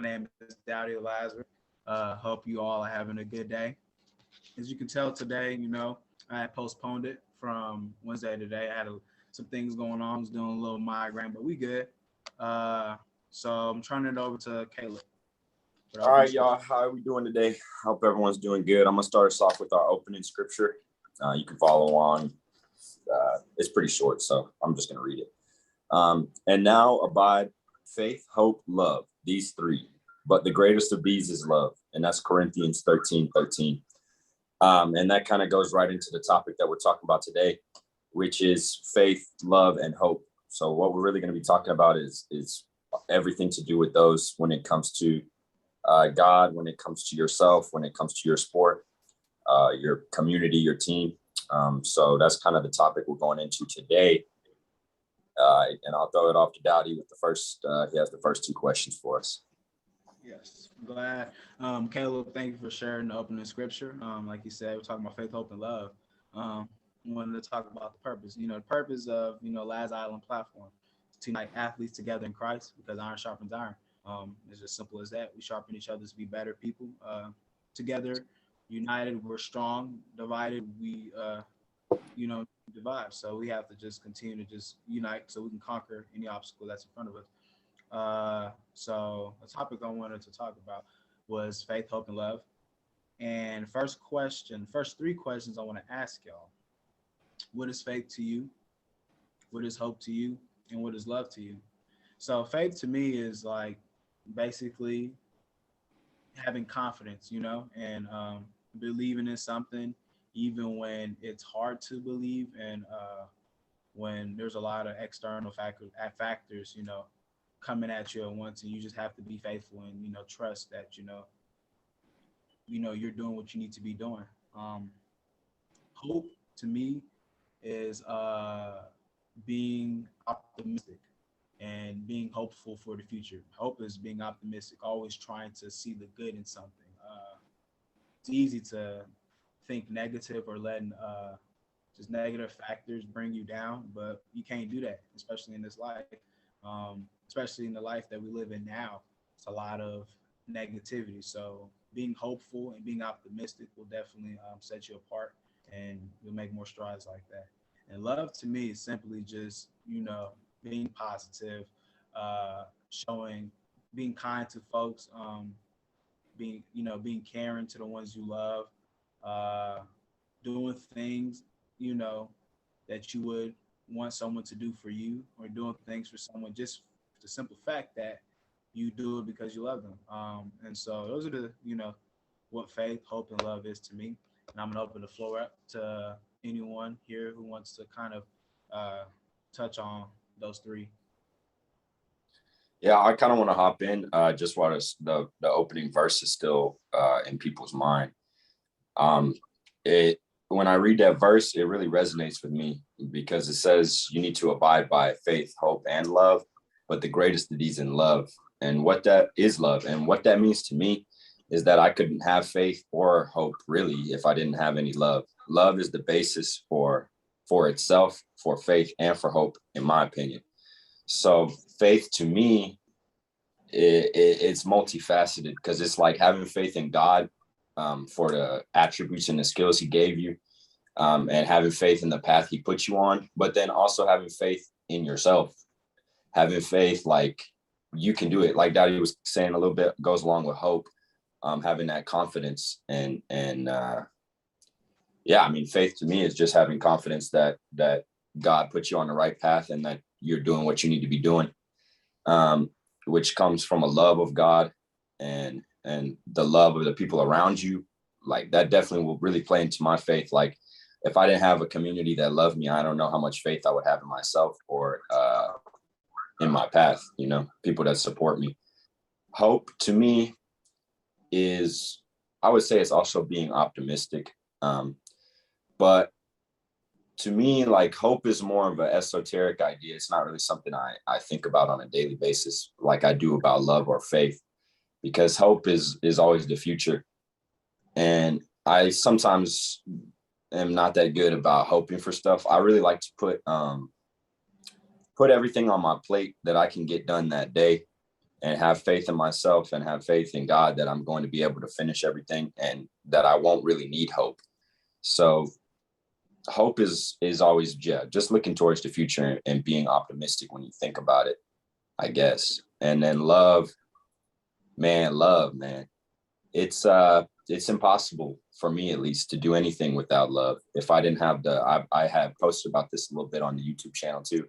My name is Dowdy Lazaisland. Hope you all are having a good day. As you can tell today, I postponed it from Wednesday to today. I had some things going on. I was doing a little migraine, but we good. Uh, so I'm turning it over to Caleb. All right, y'all. How are we doing today? Hope everyone's doing good. I'm going to start us off with our opening scripture. You can follow along. It's pretty short, so I'm just going to read it. And now abide faith, hope, love, these three. But the greatest of these is love. And that's Corinthians 13:13. And that kind of goes right into the topic that we're talking about today, which is faith, love, and hope. So what we're really going to be talking about is everything to do with those when it comes to God, when it comes to yourself, when it comes to your sport, your community, your team. So that's kind of the topic we're going into today. And I'll throw it off to Dowdy with the first, he has the first two questions for us. Yes, I'm glad. Caleb, thank you for sharing the opening scripture. Like you said, we're talking about faith, hope, and love. Wanted to talk about the purpose. The purpose of, Lazaisland platform is to unite athletes together in Christ, because iron sharpens iron. It's as simple as that. We sharpen each other to be better people. Together, united, we're strong. Divided, we, divide. So we have to just continue to just unite so we can conquer any obstacle that's in front of us. So the topic I wanted to talk about was faith, hope, and love. And first three questions I want to ask y'all. What is faith to you? What is hope to you? And what is love to you? So faith to me is like basically having confidence, and believing in something, even when it's hard to believe, and when there's a lot of external factors, coming at you at once, and you just have to be faithful and, trust that, you're doing what you need to be doing. Hope to me is being optimistic and being hopeful for the future. Hope is being optimistic, always trying to see the good in something. It's easy to think negative or letting just negative factors bring you down, but you can't do that, especially in this life, especially in the life that we live in now. It's a lot of negativity. So being hopeful and being optimistic will definitely set you apart, and you'll make more strides like that. And love to me is simply just, being positive, being kind to folks, being caring to the ones you love, doing things, that you would want someone to do for you, or doing things for someone just the simple fact that you do it because you love them. And so those are the, what faith, hope, and love is to me. And I'm going to open the floor up to anyone here who wants to kind of touch on those three. Yeah, I kind of want to hop in just while the opening verse is still in people's mind. When I read that verse, it really resonates with me, because it says you need to abide by faith, hope, and love, but the greatest of these in love. And what that is love. And what that means to me is that I couldn't have faith or hope really if I didn't have any love. Love is the basis for itself, for faith, and for hope, in my opinion. So faith to me, it's multifaceted, because it's like having faith in God for the attributes and the skills he gave you, and having faith in the path he put you on, but then also having faith in yourself, having faith like you can do it. Like Daddy was saying a little bit, goes along with hope, having that confidence. And faith to me is just having confidence that God put you on the right path, and that you're doing what you need to be doing, which comes from a love of God and the love of the people around you. Like that definitely will really play into my faith. Like if I didn't have a community that loved me, I don't know how much faith I would have in myself or in my path, people that support me. Hope to me is, I would say, it's also being optimistic. But to me, like hope is more of an esoteric idea. It's not really something I think about on a daily basis like I do about love or faith, because hope is always the future. And I sometimes am not that good about hoping for stuff. I really like to put everything on my plate that I can get done that day, and have faith in myself and have faith in God that I'm going to be able to finish everything and that I won't really need hope. So hope is always, just looking towards the future and being optimistic when you think about it, I guess. And then love, man, it's impossible for me, at least, to do anything without love. If I didn't have I have posted about this a little bit on the YouTube channel too.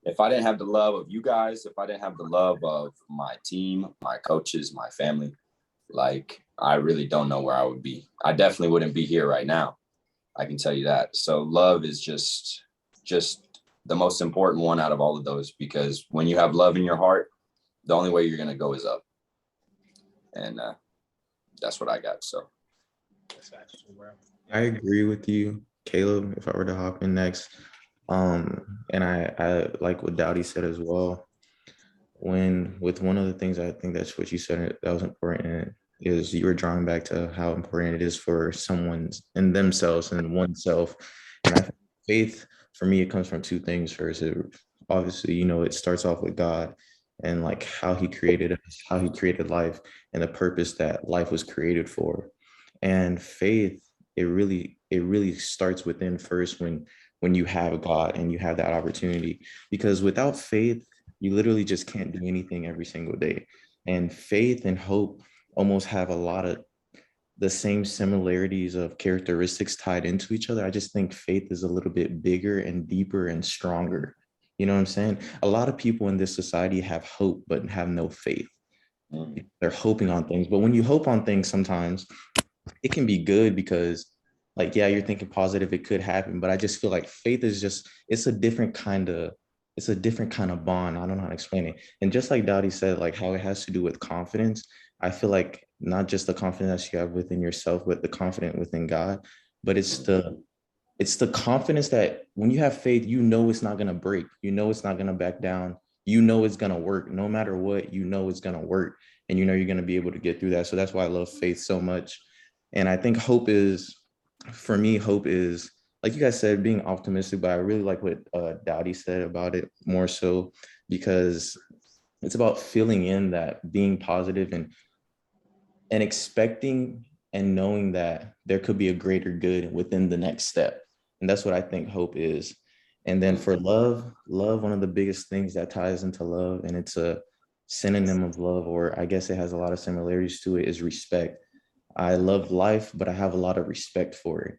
If I didn't have the love of you guys, if I didn't have the love of my team, my coaches, my family, like, I really don't know where I would be. I definitely wouldn't be here right now. I can tell you that. So love is just the most important one out of all of those, because when you have love in your heart, the only way you're going to go is up. And that's what I got. So I agree with you, Caleb, if I were to hop in next. And I like what Dowdy said as well. With one of the things, I think that's what you said that was important, is you were drawing back to how important it is for someone's and themselves and oneself. And I think faith, for me, it comes from two things. First, obviously, it starts off with God and like how he created us, how he created life, and the purpose that life was created for. And faith, it really starts within first, when you have God and you have that opportunity, because without faith, you literally just can't do anything every single day. And faith and hope almost have a lot of the same similarities of characteristics tied into each other. I just think faith is a little bit bigger and deeper and stronger. You know what I'm saying? A lot of people in this society have hope, but have no faith. They're hoping on things. But when you hope on things, sometimes it can be good because, like, yeah, you're thinking positive, it could happen. But I just feel like faith is just, it's a different kind of bond. I don't know how to explain it. And just like Dottie said, like how it has to do with confidence, I feel like not just the confidence you have within yourself, but the confidence within God. But it's the confidence that when you have faith, it's not going to break. It's not going to back down. It's going to work no matter what. It's going to work, and you're going to be able to get through that. So that's why I love faith so much. And I think for me, hope is, like you guys said, being optimistic, but I really like what Dowdy said about it more so, because it's about filling in that, being positive and expecting and knowing that there could be a greater good within the next step. And that's what I think hope is. And then for love, one of the biggest things that ties into love, and it's a synonym of love, or I guess it has a lot of similarities to it, is respect. I love life, but I have a lot of respect for it.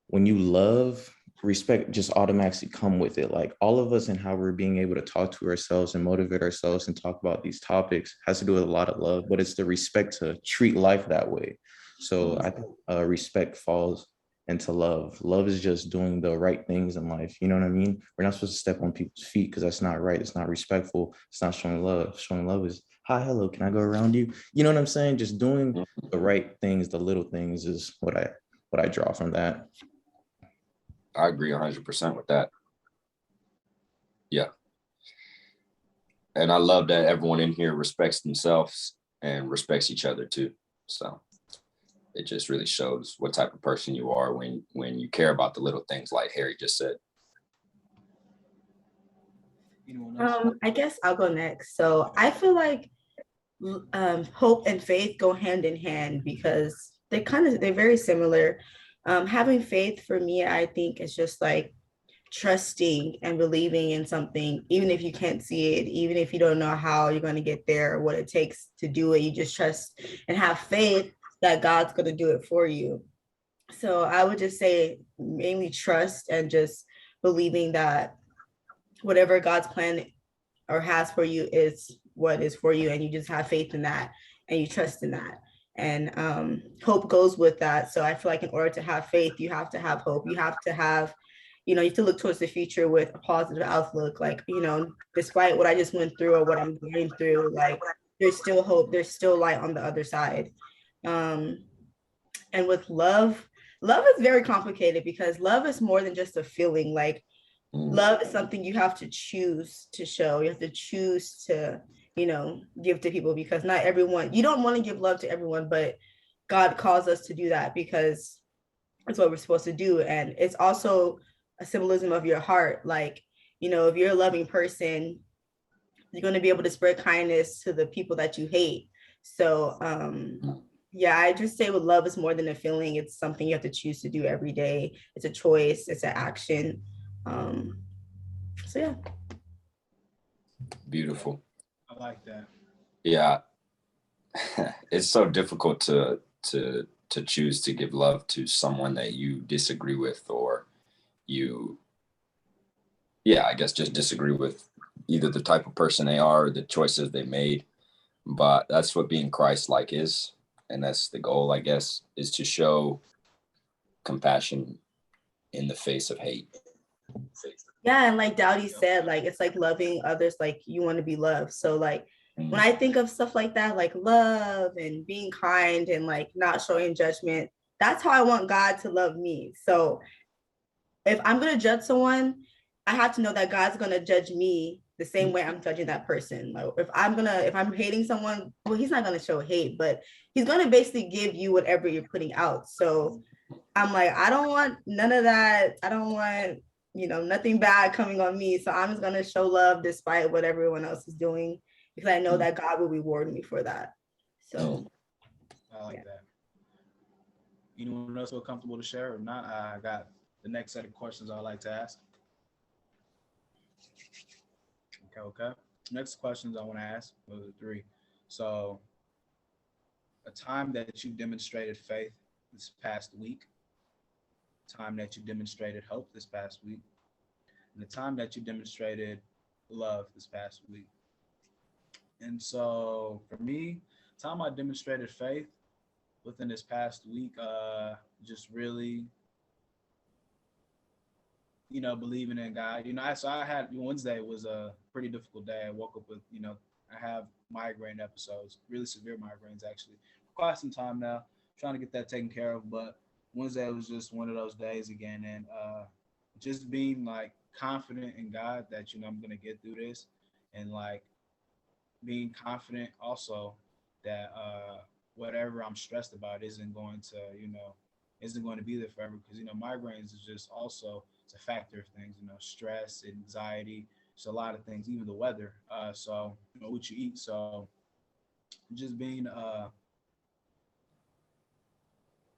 When you love, respect just automatically come with it. Like all of us and how we're being able to talk to ourselves and motivate ourselves and talk about these topics has to do with a lot of love, but it's the respect to treat life that way. So I think respect falls into love. Love is just doing the right things in life. You know what I mean? We're not supposed to step on people's feet because that's not right. It's not respectful. It's not showing love. Showing love is, hi, hello, can I go around you? You know what I'm saying? Just doing the right things, the little things is what I draw from that. I agree 100% with that. Yeah. And I love that everyone in here respects themselves and respects each other too. So it just really shows what type of person you are when you care about the little things, like Harry just said. I guess I'll go next. So I feel like hope and faith go hand in hand because they're very similar. Having faith for me, I think, is just like trusting and believing in something, even if you can't see it, even if you don't know how you're going to get there or what it takes to do it, you just trust and have faith that God's going to do it for you. So I would just say mainly trust and just believing that whatever God's plan or has for you is what is for you, and you just have faith in that and you trust in that. And hope goes with that. So I feel like in order to have faith, you have to have hope. You have to have, you have to look towards the future with a positive outlook. Like, despite what I just went through or what I'm going through, like there's still hope. There's still light on the other side. And with love is very complicated because love is more than just a feeling. Like love is something you have to choose to show. You have to choose to give to people, because not everyone, you don't want to give love to everyone, but God calls us to do that because it's what we're supposed to do. And it's also a symbolism of your heart. Like, if you're a loving person, you're going to be able to spread kindness to the people that you hate. So yeah, I just say with love is more than a feeling. It's something you have to choose to do every day. It's a choice, it's an action. So yeah. Beautiful. I like that. Yeah. It's so difficult to choose to give love to someone that you disagree with, or I guess just disagree with either the type of person they are or the choices they made. But that's what being Christ-like is. And that's the goal, I guess, is to show compassion in the face of hate. Yeah, and like Dowdy said, like it's like loving others like you want to be loved. So like when I think of stuff like that, like love and being kind and like not showing judgment, that's how I want God to love me. So if I'm gonna judge someone, I have to know that God's gonna judge me the same way I'm judging that person. Like if I'm hating someone, well, he's not gonna show hate, but he's gonna basically give you whatever you're putting out. So I'm like, I don't want none of that. I don't want, nothing bad coming on me. So I'm just gonna show love despite what everyone else is doing, because I know that God will reward me for that. So I like that. Anyone else feel comfortable to share or not? I got the next set of questions I'd like to ask. Okay. Next questions I want to ask are the three. So, a time that you demonstrated faith this past week, time that you demonstrated hope this past week, and the time that you demonstrated love this past week. And so, for me, time I demonstrated faith within this past week, just really believing in God. I had Wednesday was a pretty difficult day. I woke up with, I have migraine episodes, really severe migraines actually, for quite some time now, trying to get that taken care of. But Wednesday was just one of those days again. And just being like confident in God that, I'm going to get through this, and like being confident also that whatever I'm stressed about isn't going to be there forever. Because, migraines is just also, it's a factor of things, stress, anxiety, it's a lot of things, even the weather. So, what you eat. So just being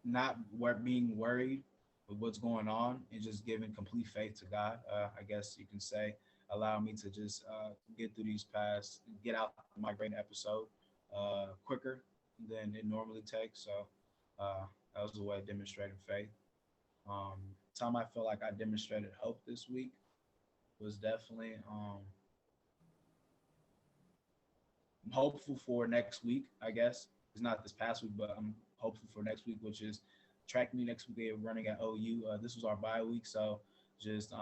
not being worried with what's going on, and just giving complete faith to God, I guess you can say, allow me to just get through get out the migraine episode quicker than it normally takes. So that was a way of demonstrating faith. Time I feel like I demonstrated hope this week was definitely I'm hopeful for next week, I guess. It's not this past week, but I'm hopeful for next week, which is track meet next week. They're running at OU. This was our bye week, so just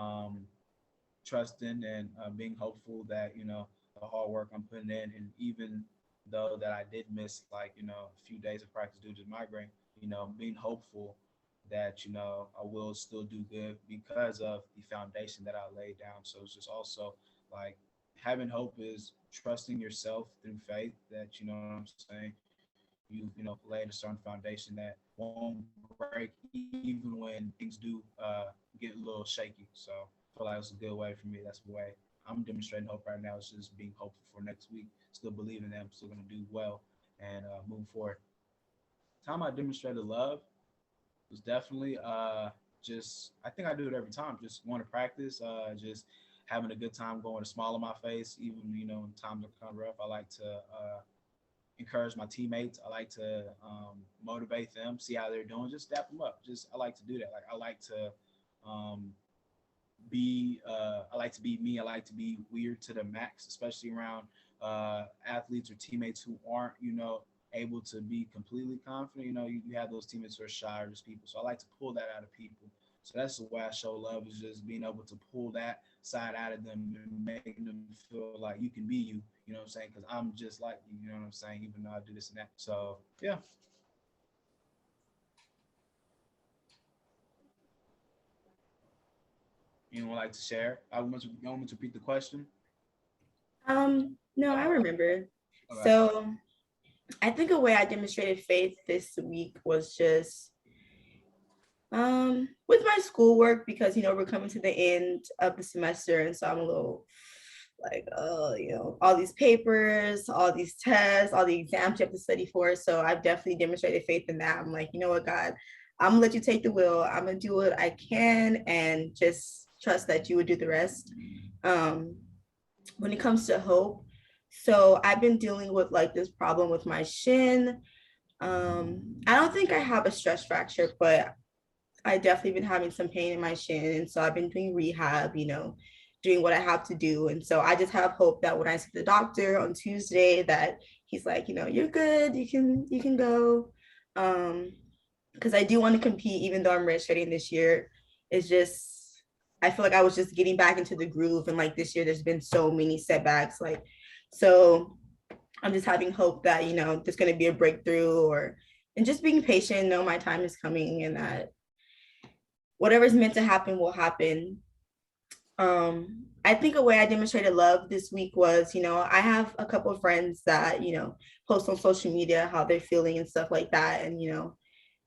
trusting and being hopeful that the hard work I'm putting in, and even though that I did miss a few days of practice due to migraine, being hopeful that I will still do good because of the foundation that I laid down. So it's just also like having hope is trusting yourself through faith that what I'm saying, you laid a certain foundation that won't break even when things do get a little shaky. So I feel like it's a good way for me. That's the way I'm demonstrating hope right now. It's just being hopeful for next week, still believing that I'm still going to do well and move forward. Time I demonstrated love was definitely just, I think I do it every time, just going to practice, just having a good time, going a smile on my face, even when times are kind of rough. I like to encourage my teammates. I like to motivate them, see how they're doing, just dap them up. I like to do that. Like I like to I like to be me. I like to be weird to the max, especially around athletes or teammates who aren't able to be completely confident. You have those teammates who are shy or just people. So I like to pull that out of people. So that's the way I show love, is just being able to pull that side out of them and making them feel like you can be you. You know what I'm saying? Because I'm just like you. You know what I'm saying? Even though I do this and that. So yeah. Anyone like to share? I want to repeat the question. No, I remember. Okay. So I think a way I demonstrated faith this week was just with my schoolwork, because we're coming to the end of the semester, and so I'm a little like, oh, you know, all these papers, all these tests, all the exams you have to study for. So I've definitely demonstrated faith in that. I'm like, you know what, God, I'm gonna let you take the wheel. I'm gonna do what I can and just trust that you would do the rest. Um, when it comes to hope, so I've been dealing with like this problem with my shin. I don't think I have a stress fracture, but I definitely been having some pain in my shin. And so I've been doing rehab, you know, doing what I have to do. And so I just have hope that when I see the doctor on Tuesday that he's like, you know, you're good, you can go. Because I do want to compete even though I'm redshirting this year. It's just I feel like I was just getting back into the groove and like this year there's been so many setbacks. Like so I'm just having hope that, you know, there's gonna be a breakthrough or and just being patient, know my time is coming and that whatever's meant to happen will happen. I think a way I demonstrated love this week was, you know, I have a couple of friends that, you know, post on social media how they're feeling and stuff like that. And, you know,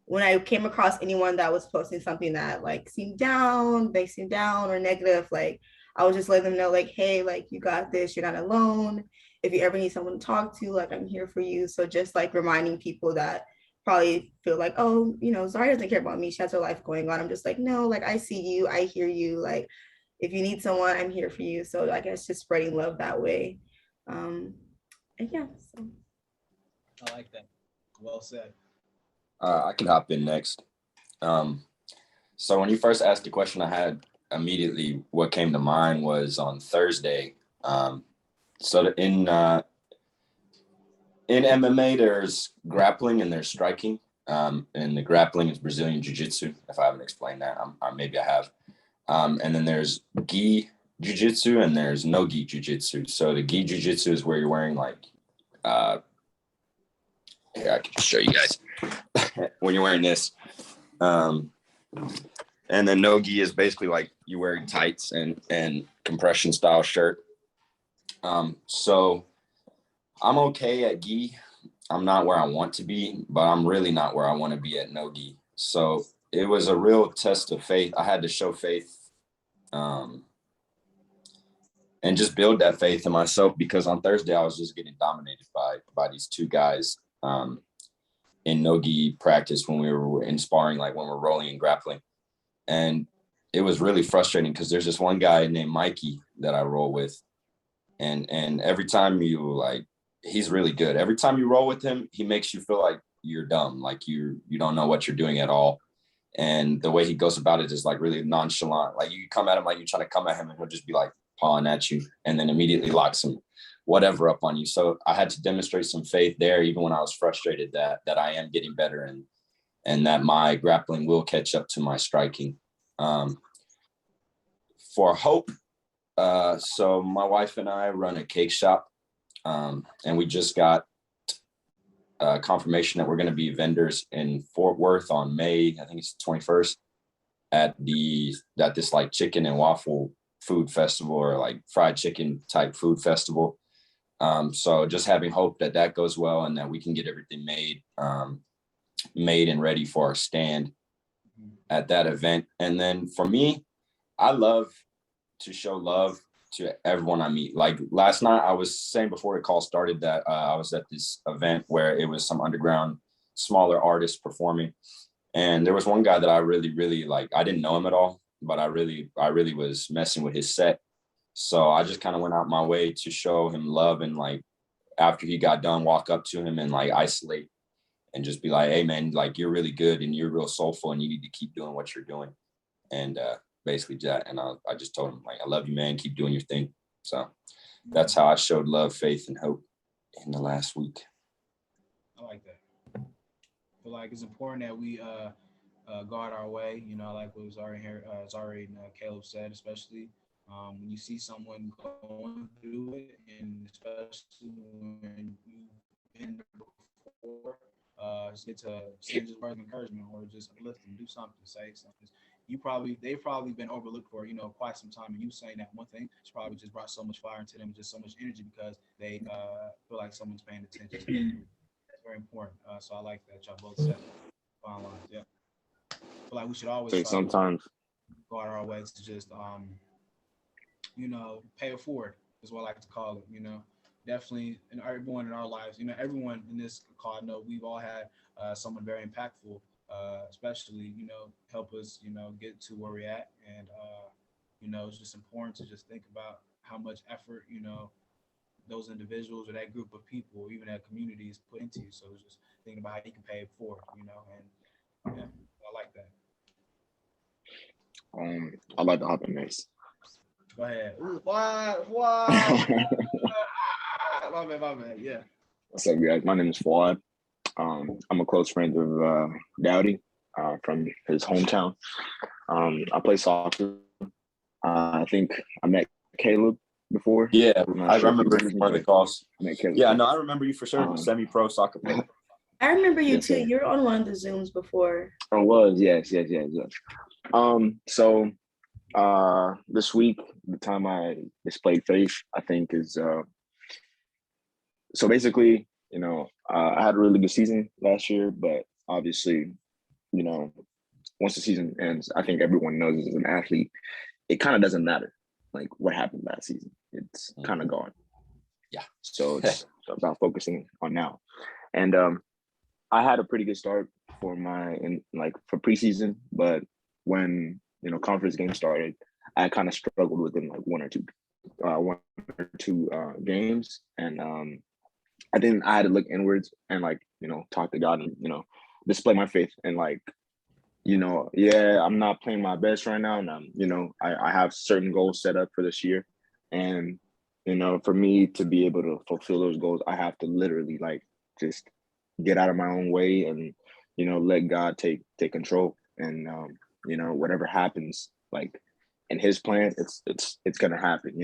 when I came across anyone that was posting something that like they seemed down or negative, like I would just let them know, like, hey, like you got this, you're not alone. If you ever need someone to talk to, like I'm here for you. So just like reminding people that probably feel like, oh, you know, Zari doesn't care about me. She has her life going on. I'm just like, no, like I see you, I hear you. Like if you need someone, I'm here for you. So I guess just spreading love that way. Um, and yeah, so I like that. Well said. I can hop in next. So when you first asked the question, I had immediately what came to mind was on Thursday. So in MMA, there's grappling and there's striking. And the grappling is Brazilian Jiu-Jitsu. If I haven't explained that, maybe I have. And then there's gi Jiu-Jitsu and there's no gi Jiu-Jitsu. So the gi Jiu-Jitsu is where you're wearing like, here, I can show you guys when you're wearing this. And then no gi is basically like you wearing tights and compression style shirt. So I'm okay at gi. I'm not where I want to be, but I'm really not where I want to be at no gi. So it was a real test of faith. I had to show faith and just build that faith in myself because on Thursday I was just getting dominated by these two guys in no gi practice when we were in sparring, like when we're rolling and grappling. And it was really frustrating because there's this one guy named Mikey that I roll with. And every time he's really good. Every time you roll with him, he makes you feel like you're dumb, like you don't know what you're doing at all. And the way he goes about it is like really nonchalant. Like you come at him like you're trying to come at him and he'll just be like pawing at you and then immediately lock some whatever up on you. So I had to demonstrate some faith there, even when I was frustrated that I am getting better and that my grappling will catch up to my striking. For hope, so my wife and I run a cake shop, and we just got confirmation that we're going to be vendors in Fort Worth on May, I think it's 21st, at this like chicken and waffle food festival or like fried chicken type food festival. So just having hope that goes well and that we can get everything made and ready for our stand at that event. And then for me, I love to show love to everyone I meet. Like last night, I was saying before the call started that I was at this event where it was some underground, smaller artists performing. And there was one guy that I really, really like. I didn't know him at all, but I really was messing with his set. So I just kind of went out my way to show him love and like after he got done, walk up to him and like isolate and just be like, hey man, like you're really good and you're real soulful and you need to keep doing what you're doing. And basically that. And I just told him like, I love you, man. Keep doing your thing. So that's how I showed love, faith, and hope in the last week. I like that. I feel like it's important that we guard our way. You know, like what was already here, Zari and Caleb said, especially when you see someone going through it, and especially when you've been there before, just get to send just words of encouragement or just uplift them, do something, say something. They've probably been overlooked for quite some time, and you saying that one thing has probably just brought so much fire into them, just so much energy because they feel like someone's paying attention to them. That's very important. So I like that y'all both said fine lines. Yeah, I feel like we should always try to Sometimes go out our way to just pay it forward. is what I like to call it. Definitely, and everyone in our lives, everyone in this call, I know we've all had someone very impactful, especially help us get to where we're at, and it's just important to just think about how much effort those individuals or that group of people, or even that community, is put into you. So it's just thinking about how you can pay it forward, and yeah, I like that. I'd like to hop in next. Go ahead. Ooh, what? My bad. Yeah. What's up, guys? My name is Fuad. I'm a close friend of Dowdy from his hometown. I play soccer. I think I met Caleb before. Yeah, I sure remember you one of the calls. I met Caleb. Yeah, no, I remember you for sure. Semi-pro soccer player. I remember you Yes, too. sir. You were on one of the Zooms before. I was, yes. So this week, the time I displayed faith, I think is so basically, I had a really good season last year, but obviously, once the season ends, I think everyone knows as an athlete, it kind of doesn't matter like what happened last season. It's kind of gone. Yeah. So it's about focusing on now. And I had a pretty good start for for preseason, but when conference games started, I kind of struggled within like one or two games, and I had to look inwards and talk to God and display my faith and I'm not playing my best right now, and I have certain goals set up for this year, and for me to be able to fulfill those goals, I have to literally just get out of my own way and let God take control, and whatever happens in His plan, it's gonna happen,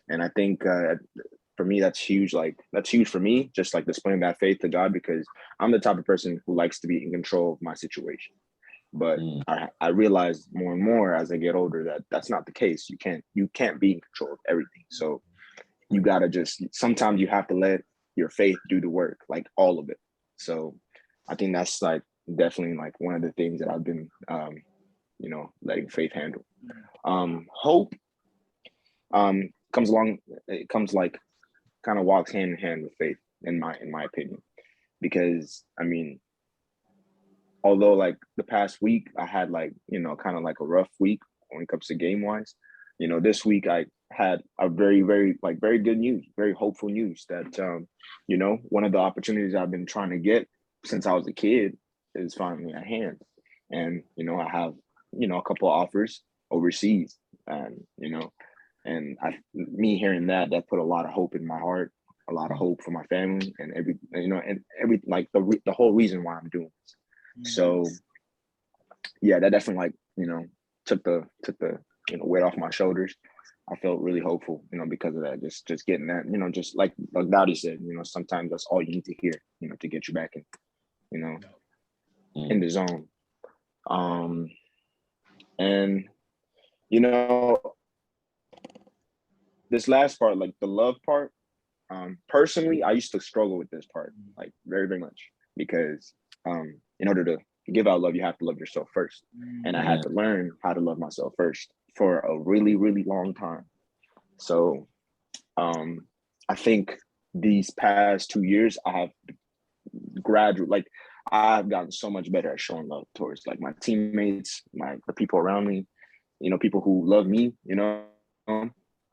and I think for me that's huge. That's huge for me, just displaying that faith to God, because I'm the type of person who likes to be in control of my situation. But I realize more and more as I get older that that's not the case. You can't be in control of everything. So you gotta sometimes you have to let your faith do the work, all of it. So I think that's definitely one of the things that I've been letting faith handle. Hope comes along. It comes kind of walks hand in hand with faith in my opinion, because although the past week I had kind of a rough week when it comes to game wise, this week I had a very, very very good news, very hopeful news that one of the opportunities I've been trying to get since I was a kid is finally at hand. And I have a couple of offers overseas, and me hearing that put a lot of hope in my heart, a lot of hope for my family, and every the whole reason why I'm doing this. So yeah, that definitely took the weight off my shoulders. I felt really hopeful, because of that. Just getting that, just like Dowdy said, sometimes that's all you need to hear, to get you back in the zone. And this last part, the love part, personally, I used to struggle with this part, very, very much, because in order to give out love, you have to love yourself first. And I had to learn how to love myself first for a really, really long time. So I think these past 2 years, I have gradually, I've gotten so much better at showing love towards my teammates, the people around me, people who love me,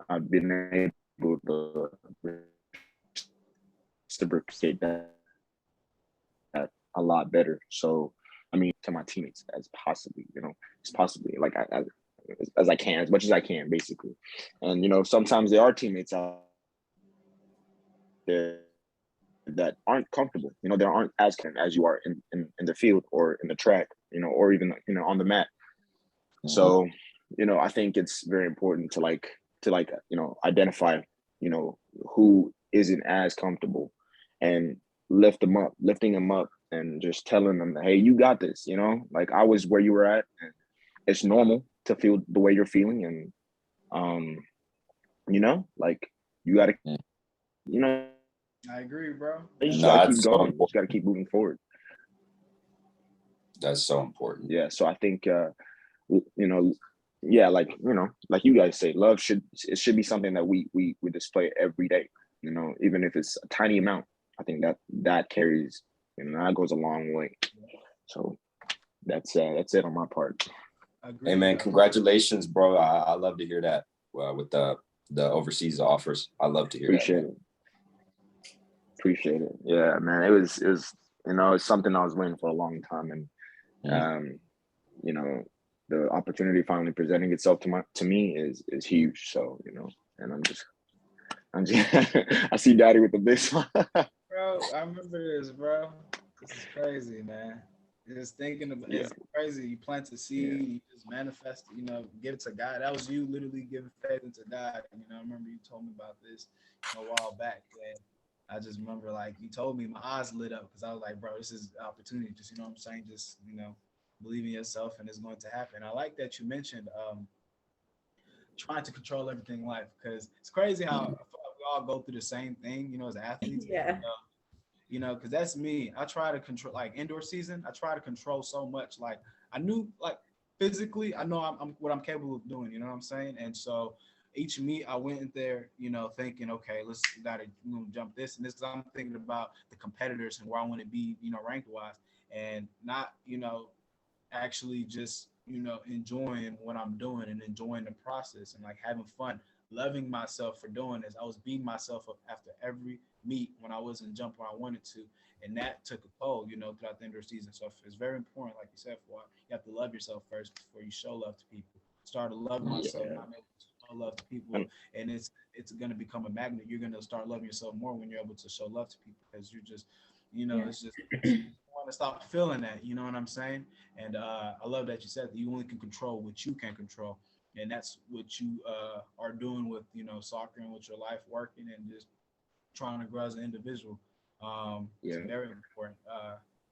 I've been able to reciprocate that a lot better. So, to my teammates as possibly, as I can, as much as I can, basically. And, sometimes there are teammates out there that aren't comfortable, they aren't as confident as you are in the field or in the track, or even, on the mat. So, I think it's very important to identify, who isn't as comfortable, and lifting them up and just telling them, hey, you got this, I was where you were at, and it's normal to feel the way you're feeling. And, you got to, I agree, bro. you just got to keep going. You just got to keep moving forward. That's so important. Yeah. So I think, yeah, like, like you guys say, love should be something that we display every day, even if it's a tiny amount. I think that carries, that goes a long way. So that's it on my part. Agreed. Hey man, congratulations, bro. I love to hear that with the overseas offers. I love to hear that. Appreciate it. Yeah, man. It was it's something I was waiting for a long time, and the opportunity finally presenting itself to me is huge. So, and I'm just I see Daddy with the big smile. Bro, I remember this, bro. This is crazy, man. Just thinking about it's crazy. You plant a seed, you just manifest, give it to God. That was you literally giving faith into God. I remember you told me about this a while back. And I just remember, like, you told me, my eyes lit up because I was like, bro, this is an opportunity. Just, what I'm saying? Just, believe in yourself and it's going to happen. I like that you mentioned trying to control everything in life, because it's crazy how I feel like we all go through the same thing, as athletes. Yeah. Because that's me. I try to control, like, indoor season. I try to control so much. Like, I knew, like, physically, I know I'm what I'm capable of doing. You know what I'm saying? And so each meet, I went in there, thinking, okay, gotta jump this and this. Because I'm thinking about the competitors and where I want to be, ranked wise, and not, actually just, enjoying what I'm doing and enjoying the process and like having fun, loving myself for doing this. I was beating myself up after every meet when I wasn't jumping where I wanted to. And that took a toll, throughout the end of the season. So it's very important, like you said, for you have to love yourself first before you show love to people. Start to love myself, not able to show love to people. And it's going to become a magnet. You're going to start loving yourself more when you're able to show love to people, because you're just, it's just, you want to stop feeling that, you know what I'm saying? And I love that you said that you only can control what you can control. And that's what you are doing with, soccer and with your life, working and just trying to grow as an individual. It's very important.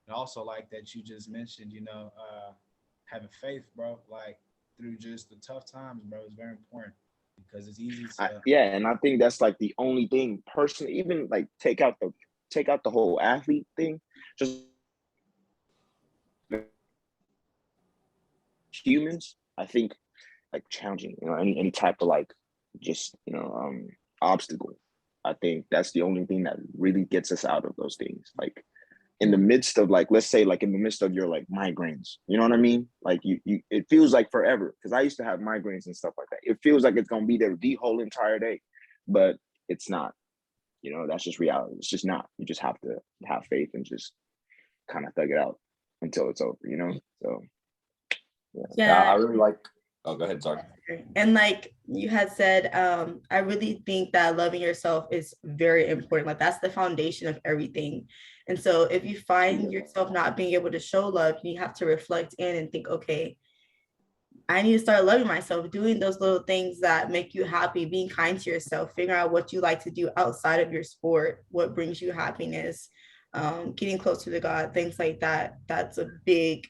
And also, like that you just mentioned, having faith, bro, like through just the tough times, bro, is very important, because it's easy to and I think that's like the only thing personally, even like take out the whole athlete thing, just humans, I think, like, challenging, any type of, like, just, obstacle. I think that's the only thing that really gets us out of those things. Like, in the midst of, like, let's say, like, in the midst of your, like, migraines, you know what I mean? Like, you it feels like forever, because I used to have migraines and stuff like that. It feels like it's gonna be there the whole entire day, but it's not. That's just reality. It's just not. You just have to have faith and just kind of thug it out until it's over. So yeah. I really like. Oh, go ahead, sorry. And like you had said, I really think that loving yourself is very important. Like, that's the foundation of everything. And so if you find yourself not being able to show love, you have to reflect in and think, okay, I need to start loving myself, doing those little things that make you happy, being kind to yourself, figuring out what you like to do outside of your sport, what brings you happiness, getting closer to God, things like that. That's a big,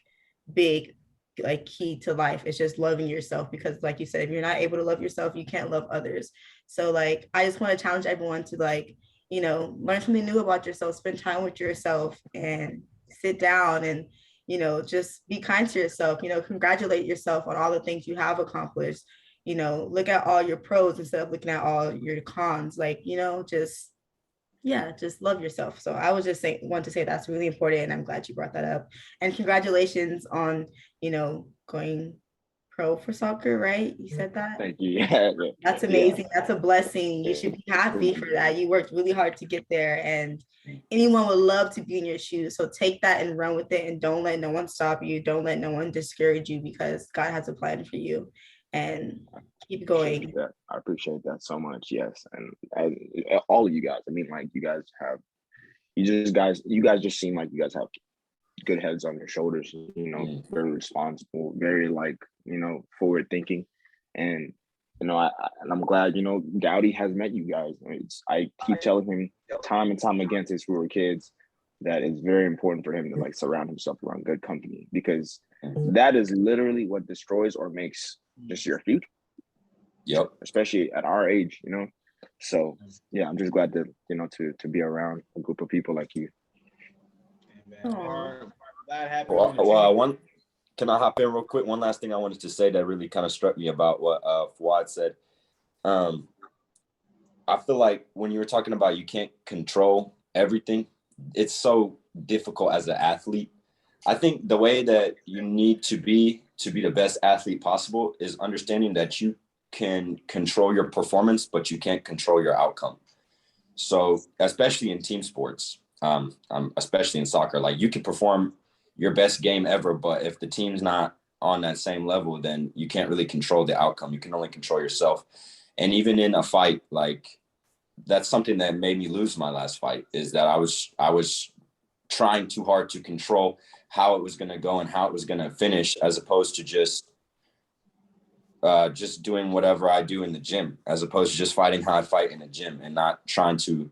big, like, key to life. It's just loving yourself, because like you said, if you're not able to love yourself, you can't love others. So like, I just want to challenge everyone to, like, learn something new about yourself, spend time with yourself, and sit down and just be kind to yourself, congratulate yourself on all the things you have accomplished, look at all your pros instead of looking at all your cons, like, just love yourself. So I was just want to say that's really important, and I'm glad you brought that up. And congratulations on, going pro for soccer, right? You said that? Thank you. Yeah, that's amazing. That's a blessing. You should be happy for that. You worked really hard to get there, and anyone would love to be in your shoes. So take that and run with it, and don't let no one stop you. Don't let no one discourage you, because God has a plan for you, and keep going. I appreciate that so much. Yes. And all of you guys, I mean, like, you guys just seem like you guys have good heads on your shoulders, very responsible, very, like, forward thinking. And I'm glad, Gowdy has met you guys. I keep telling him time and time again since we were kids that it's very important for him to, like, surround himself around good company, because that is literally what destroys or makes just your future. Yep. Especially at our age, So yeah, I'm just glad to to be around a group of people like you. That happened. Well, Can I hop in real quick? One last thing I wanted to say that really kind of struck me about what Fawad said. I feel like when you were talking about you can't control everything, it's so difficult as an athlete. I think the way that you need to be the best athlete possible is understanding that you can control your performance, but you can't control your outcome. So especially in team sports, especially in soccer, like you can perform your best game ever, but if the team's not on that same level, then you can't really control the outcome. You can only control yourself. And even in a fight, like that's something that made me lose my last fight, is that I was trying too hard to control how it was going to go and how it was going to finish, as opposed to just doing whatever I do in the gym, as opposed to just fighting how I fight in the gym and not trying to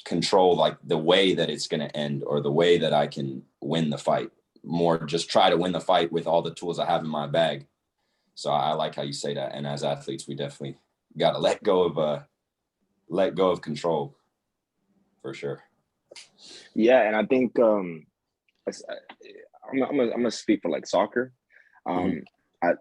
control like the way that it's going to end or the way that I can win the fight. More just try to win the fight with all the tools I have in my bag. So I like how you say that. And as athletes, we definitely got to let go of control, for sure. Yeah, and I think I'm gonna speak for like soccer.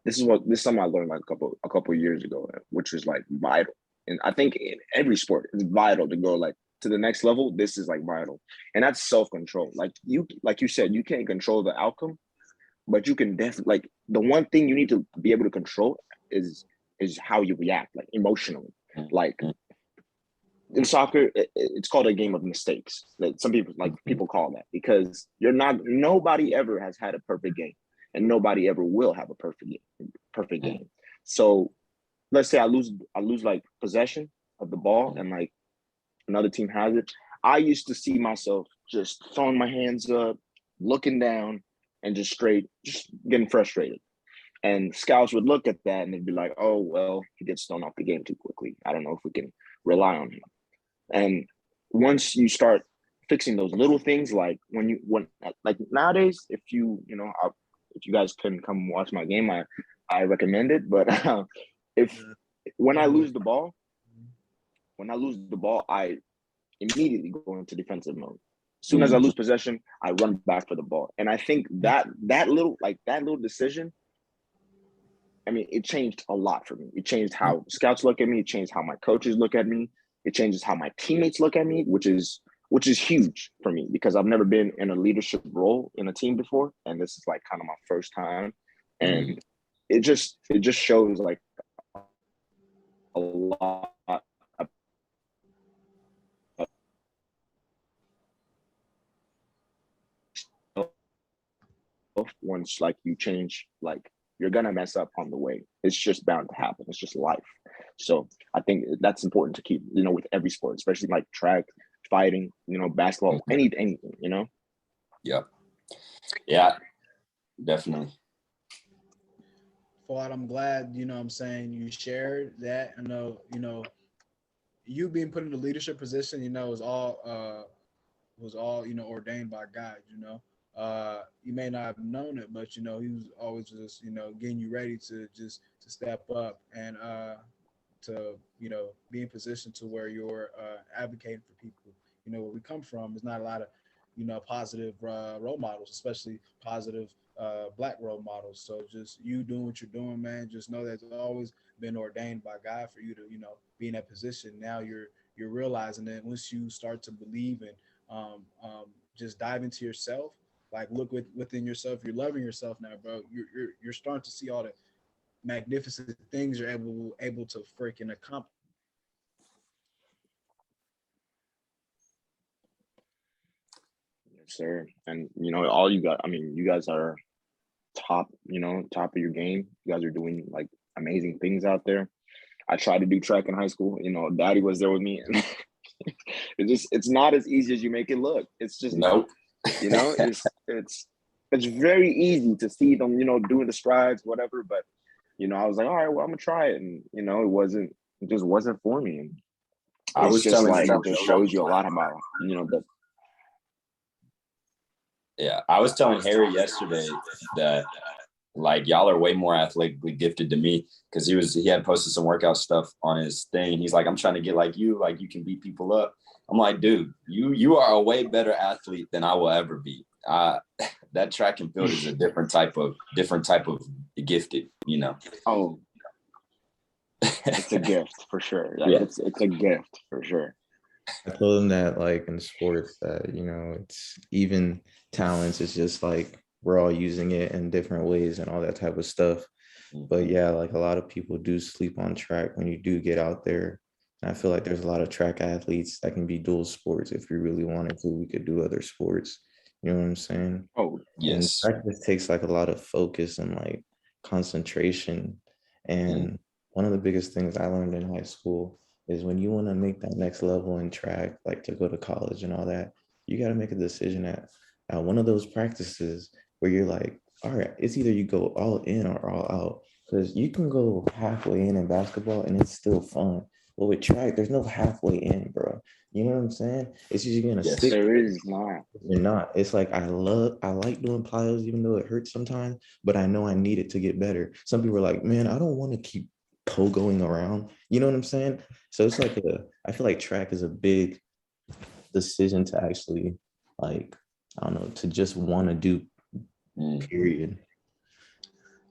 This is something I learned like a couple years ago, which is like vital. And I think in every sport, it's vital to go like to the next level. This is like vital, and that's self-control. Like you said, you can't control the outcome, but you can definitely, like, the one thing you need to be able to control is how you react, like emotionally. Like in soccer, it's called a game of mistakes. Like some people call that, because nobody ever has had a perfect game, and nobody ever will have a perfect game. So let's say I lose like possession of the ball, and like another team has it. I used to see myself just throwing my hands up, looking down, and just getting frustrated. And scouts would look at that and they'd be like, oh, well, he gets thrown off the game too quickly. I don't know if we can rely on him. And once you start fixing those little things, like when like nowadays, if you guys couldn't come watch my game, I recommend it. But when I lose the ball, I immediately go into defensive mode. As soon as I lose possession, I run back for the ball. And I think that little decision, I mean, it changed a lot for me. It changed how scouts look at me. It changed how my coaches look at me. It changes how my teammates look at me, which is huge for me, because I've never been in a leadership role in a team before, and this is like kind of my first time. And it just shows like a lot once like you change, like you're gonna mess up on the way. It's just bound to happen. It's just life. So I think that's important to keep, with every sport, especially like track, fighting, basketball, anything, Yeah, definitely. Fuad, I'm glad, I'm saying, you shared that. I know, you being put in the leadership position, was all ordained by God. You may not have known it, but he was always just getting you ready to step up and to be in position to where you're advocating for people. Where we come from is not a lot of positive role models, especially positive Black role models. So just you doing what you're doing, man, just know that it's always been ordained by God for you to be in that position. Now you're realizing that once you start to believe and just dive into yourself, like look within yourself, you're loving yourself now, bro. You're starting to see all the magnificent things you're able to freaking accomplish. Yes, sir. And all you got, I mean, you guys are top of your game. You guys are doing like amazing things out there. I tried to do track in high school. Daddy was there with me, and it's not as easy as you make it look. It's just nope. It's very easy to see them, doing the strides, whatever. But I was like, all right, well, I'm gonna try it, and it just wasn't for me. And I was just telling like it just shows you a lot about the. Yeah, I was telling Harry yesterday that like y'all are way more athletically gifted than me, because he had posted some workout stuff on his thing. He's like, I'm trying to get like you can beat people up. I'm like, dude, you are a way better athlete than I will ever be. that track and field is a different type of gifted, you know. Oh, it's a gift for sure. Like, Yeah. it's a gift for sure. I told him that like in sports that, you know, it's even talents, it's just like we're all using it in different ways and all that type of stuff. But yeah, like a lot of people do sleep on track when you do get out there. And I feel like there's a lot of track athletes that can be dual sports. If we really wanted to, we could do other sports. You know what I'm saying? Oh, And Yes. practice takes like a lot of focus and like concentration. And one of the biggest things I learned in high school is when you want to make that next level in track, like to go to college and all that, you got to make a decision at one of those practices where you're like, all right, it's either you go all in or all out. Because you can go halfway in basketball and it's still fun. But with track, there's no halfway in, bro. You know what I'm saying? It's just you're gonna Yes. stick. there is not. You're not. It's like I like doing plyos, even though it hurts sometimes, but I know I need it to get better. Some people are like, man, I don't want to keep pogoing around. You know what I'm saying? So it's like I feel like track is a big decision to actually, like, I don't know, to just want to do, period.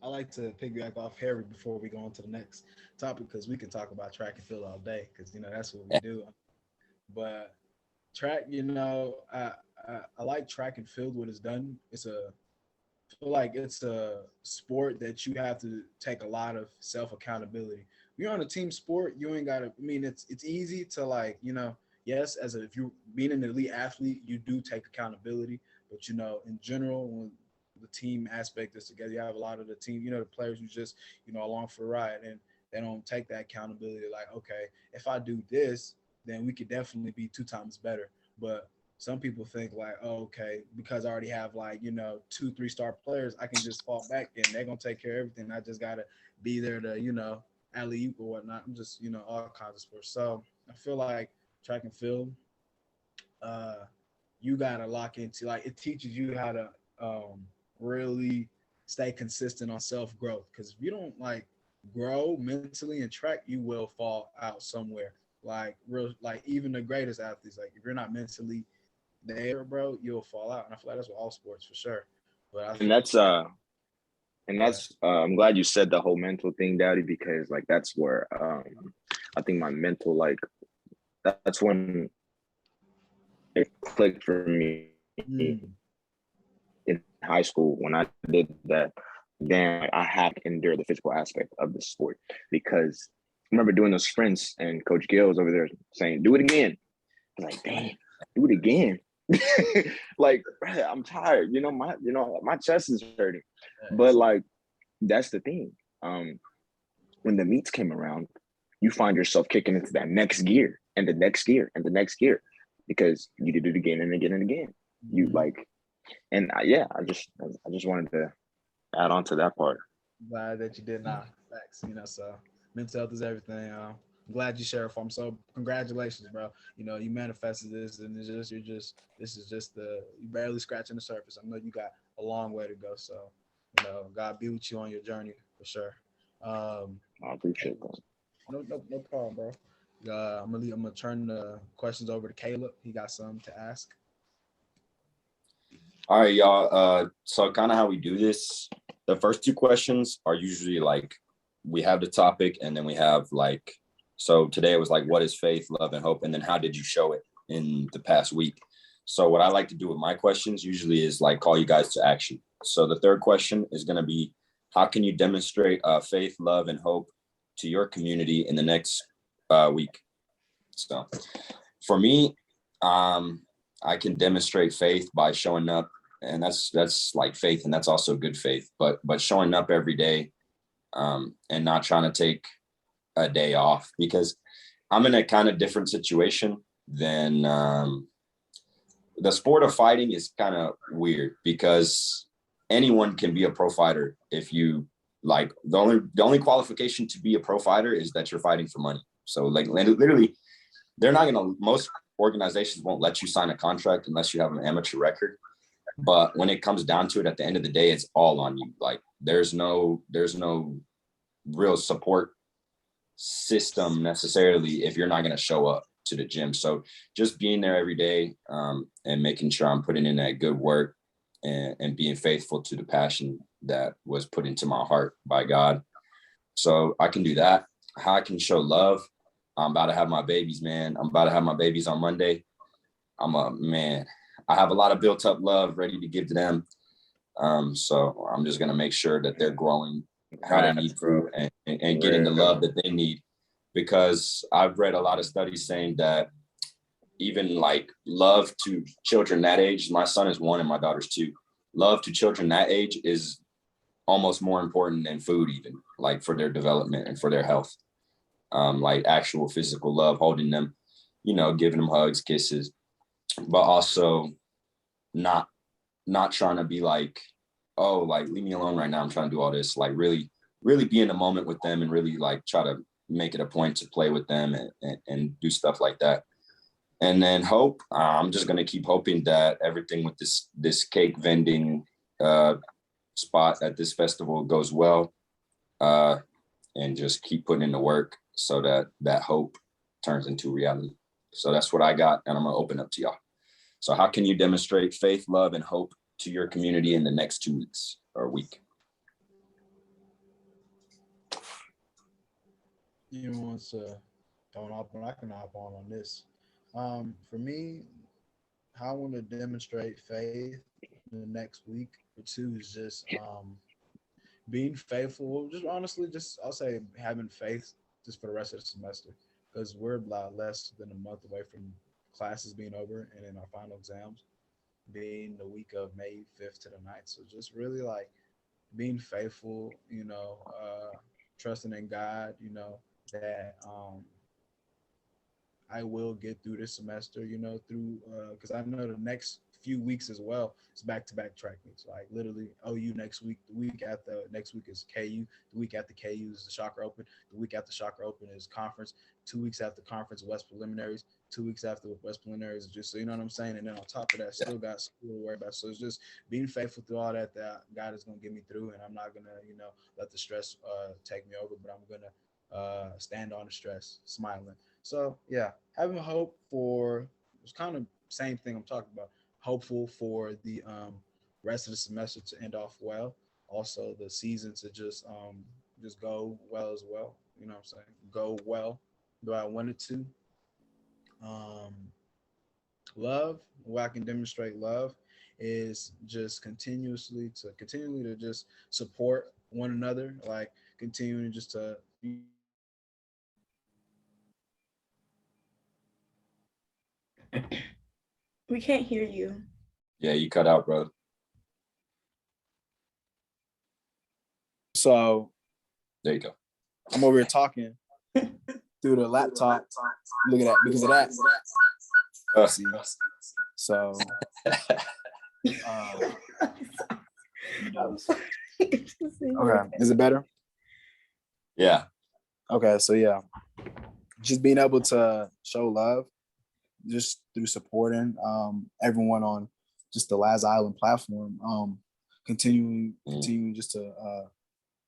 I like to piggyback off Harry before we go on to the next topic because we can talk about track and field all day because you know that's what we do. But track, you know, I like track and field what it's done. I feel like it's a sport that you have to take a lot of self accountability. You're on a team sport, you ain't gotta. I mean, it's easy to like, you know, yes, if you being an elite athlete, you do take accountability, but you know, in general, when the team aspect is together, you have a lot of the team, you know, the players who just, you know, along for a ride and they don't take that accountability. Like, okay, if I do this, then we could definitely be 2 times better. But some people think like, oh, okay, because I already have like, you know, 2, 3 star players, I can just fall back and they're gonna take care of everything. I just gotta be there to, you know, alley oop or whatnot. I'm just, you know, all kinds of sports. So I feel like track and field, uh, you gotta lock into like it teaches you how to really stay consistent on self growth. Because if you don't like grow mentally in track, you will fall out somewhere. Like real, like even the greatest athletes, like if you're not mentally there, bro, you'll fall out. And I feel like that's with all sports for sure. But I And think that's I'm glad you said the whole mental thing, Daddy, because like that's where I think my mental, like, that's when it clicked for me in high school when I did that. Then I had to endure the physical aspect of the sport because I remember doing those sprints and Coach Gill was over there saying, "Do it again." I was like, "Damn, do it again." Like, I'm tired. My chest is hurting. But like, that's the thing. When the meets came around, you find yourself kicking into that next gear and the next gear and the next gear because you did it again and again and again. You like, and I just wanted to add on to that part. glad that you did not. Facts, you know, so mental health is everything. I'm glad you share it for me. So congratulations, bro. You know, you manifested this and this is just you barely scratching the surface. I know you got a long way to go. So, you know, God be with you on your journey for sure. I appreciate that. No problem, bro. I'm gonna turn the questions over to Caleb. He got something to ask. All right, y'all. So kind of how we do this, the first 2 questions are usually like we have the topic and then we have like, so today it was like, what is faith, love, and hope? And then how did you show it in the past week? So what I like to do with my questions usually is like call you guys to action. So the third question is going to be, how can you demonstrate faith, love, and hope to your community in the next week? So for me, I can demonstrate faith by showing up, and that's like faith, and that's also good faith. But showing up every day, and not trying to take a day off, because I'm in a kind of different situation than the sport of fighting is kind of weird because anyone can be a pro fighter if you like. The only qualification to be a pro fighter is that you're fighting for money. So like literally, they're not gonna. Most organizations won't let you sign a contract unless you have an amateur record. But when it comes down to it, at the end of the day, it's all on you. Like there's no real support system necessarily if you're not going to show up to the gym. So just being there every day and making sure I'm putting in that good work and being faithful to the passion that was put into my heart by God. So I can do that. How I can show love. I'm about to have my babies, man. I'm about to have my babies on Monday. I have a lot of built up love ready to give to them. So I'm just going to make sure that they're growing how they need to and getting the love that they need, because I've read a lot of studies saying that even like love to children that age, my son is 1 and my daughter's 2. Love to children that age is almost more important than food, even like for their development and for their health. Like actual physical love, holding them, giving them hugs, kisses, but also not trying to be like, oh, like leave me alone right now, I'm trying to do all this. Like really be in the moment with them and really like try to make it a point to play with them and do stuff like that. And then hope, I'm just going to keep hoping that everything with this cake vending spot at this festival goes well, and just keep putting in the work so that hope turns into reality. So that's what I got, and I'm going to open up to y'all. So how can you demonstrate faith, love, and hope to your community in the next 2 weeks or week? You want to don't hop on? I can hop on this. For me, how I want to demonstrate faith in the next week or 2 is just being faithful. Just honestly, just I'll say having faith just for the rest of the semester, because we're less than a month away from classes being over and then our final exams being the week of May 5th to the 9th. So just really like being faithful, trusting in God, that I will get through this semester, through because I know the next few weeks as well, it's back-to-back track meets. Like literally OU next week, the week after next week is KU, the week after KU is the Shocker Open, the week after Shocker Open is conference, 2 weeks after conference West preliminaries, 2 weeks after West preliminaries, just so you know what I'm saying. And then on top of that, still got school to worry about. So it's just being faithful through all that God is gonna get me through, and I'm not gonna let the stress take me over, but I'm gonna stand on the stress, smiling. So yeah, having hope for it's kind of same thing I'm talking about. Hopeful for the rest of the semester to end off well. Also the season to just go well as well. You know what I'm saying? Go well. Do I want it to? Um, Love, where I can demonstrate love is just continually to just support one another, like continuing just to We can't hear you. Yeah, you cut out, bro. So There you go. I'm over here talking through the laptop. Look at that because of that. See, so okay, is it better? Yeah. Okay, so yeah, just being able to show love just through supporting everyone on just the Lazaisland platform, continuing just to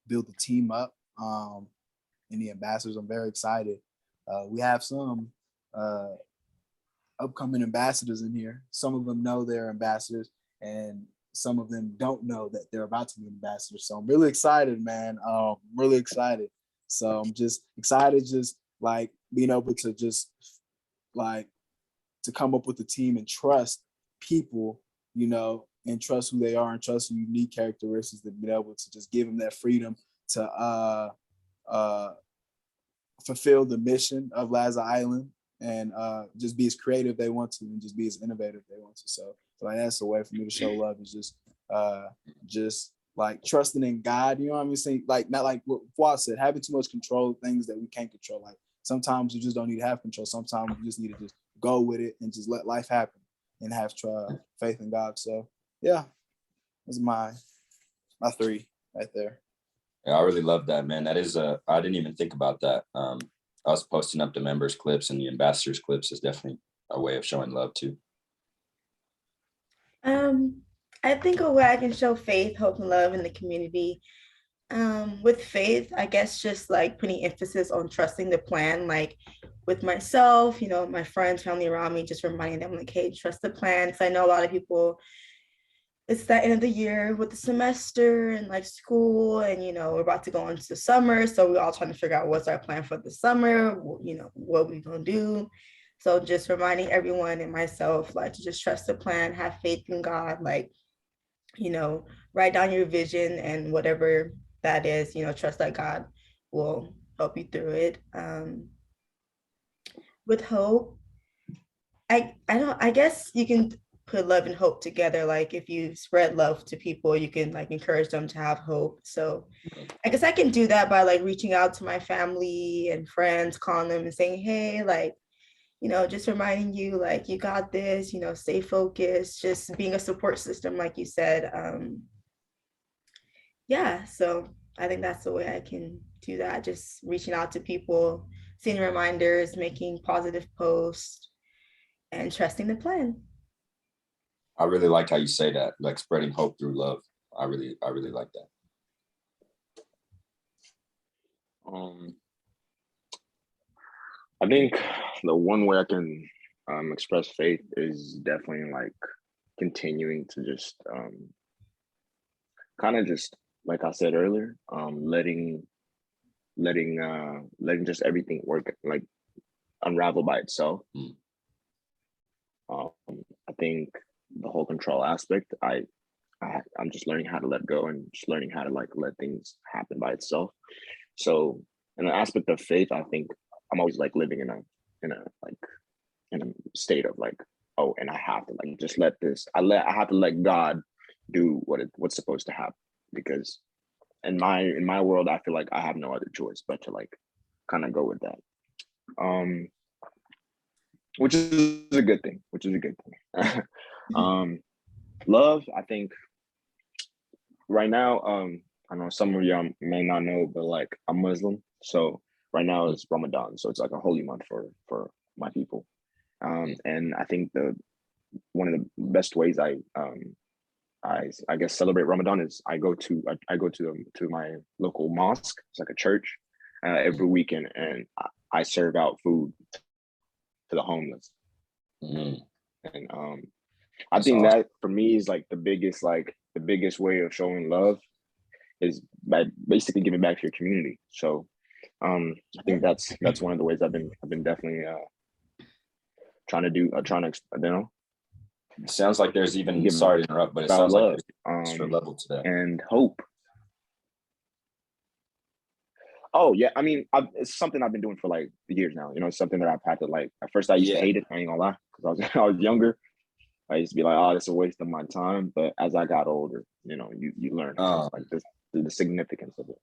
build the team up, and the ambassadors. I'm very excited. We have some upcoming ambassadors in here. Some of them know they're ambassadors, and some of them don't know that they're about to be ambassadors. So I'm really excited, man. Really excited. So I'm just excited, just like being able to just like to come up with a team and trust people, and trust who they are and trust unique characteristics, to be able to just give them that freedom to fulfill the mission of Lazaisland and just be as creative they want to and just be as innovative they want to. So like that's the way for me to show love, is just like trusting in God. You know what I mean? Saying like not like what Fuad said, having too much control of things that we can't control. Like sometimes you just don't need to have control. Sometimes you just need to just go with it and just let life happen and have faith in God. So yeah, that's my 3 right there. Yeah, I really love that, man. That is I didn't even think about that. Us posting up the members clips and the ambassadors clips is definitely a way of showing love too. I think a way I can show faith, hope, and love in the community. With faith, I guess just like putting emphasis on trusting the plan, like with myself, my friends, family around me, just reminding them like, hey, trust the plan. Because I know a lot of people it's that end of the year with the semester and like school, and we're about to go into summer, so we're all trying to figure out what's our plan for the summer, what we gonna do. So just reminding everyone and myself, like, to just trust the plan, have faith in God, like, write down your vision and whatever that is, trust that God will help you through it. With hope, I guess you can put love and hope together. Like, if you spread love to people, you can like encourage them to have hope. So I guess I can do that by like reaching out to my family and friends, calling them and saying, hey, like, just reminding you, like, you got this, stay focused, just being a support system, like you said. Yeah, so I think that's the way I can do that. Just reaching out to people, seeing reminders, making positive posts, and trusting the plan. I really like how you say that, like spreading hope through love. I really like that. I think the one way I can express faith is definitely like continuing to just kind of just like I said earlier, letting just everything work, like unravel by itself. I think the whole control aspect, I'm just learning how to let go and just learning how to like let things happen by itself. So in the aspect of faith, I think I'm always like living in a state of like, oh, and I have to like just let this. I have to let God do what's supposed to happen, because in my world, I feel like I have no other choice but to like kind of go with that. Which is a good thing. Love, I think right now, I know some of y'all may not know, but like I'm Muslim. So right now it's Ramadan. So it's like a holy month for my people. And I think one of the best ways I guess celebrate Ramadan is I go to my local mosque. It's like a church every weekend, and I serve out food to the homeless. And I think that for me is like the biggest way of showing love is by basically giving back to your community. So I think that's one of the ways I've been definitely trying to It sounds like there's even, sorry to interrupt, but it sounds like there's an extra level to that. And hope. Oh yeah, I mean, it's something I've been doing for like years now. It's something that I've had to like. At first, I used to hate it. I ain't gonna lie, because I was younger. I used to be like, oh, that's a waste of my time. But as I got older, you learn like the significance of it.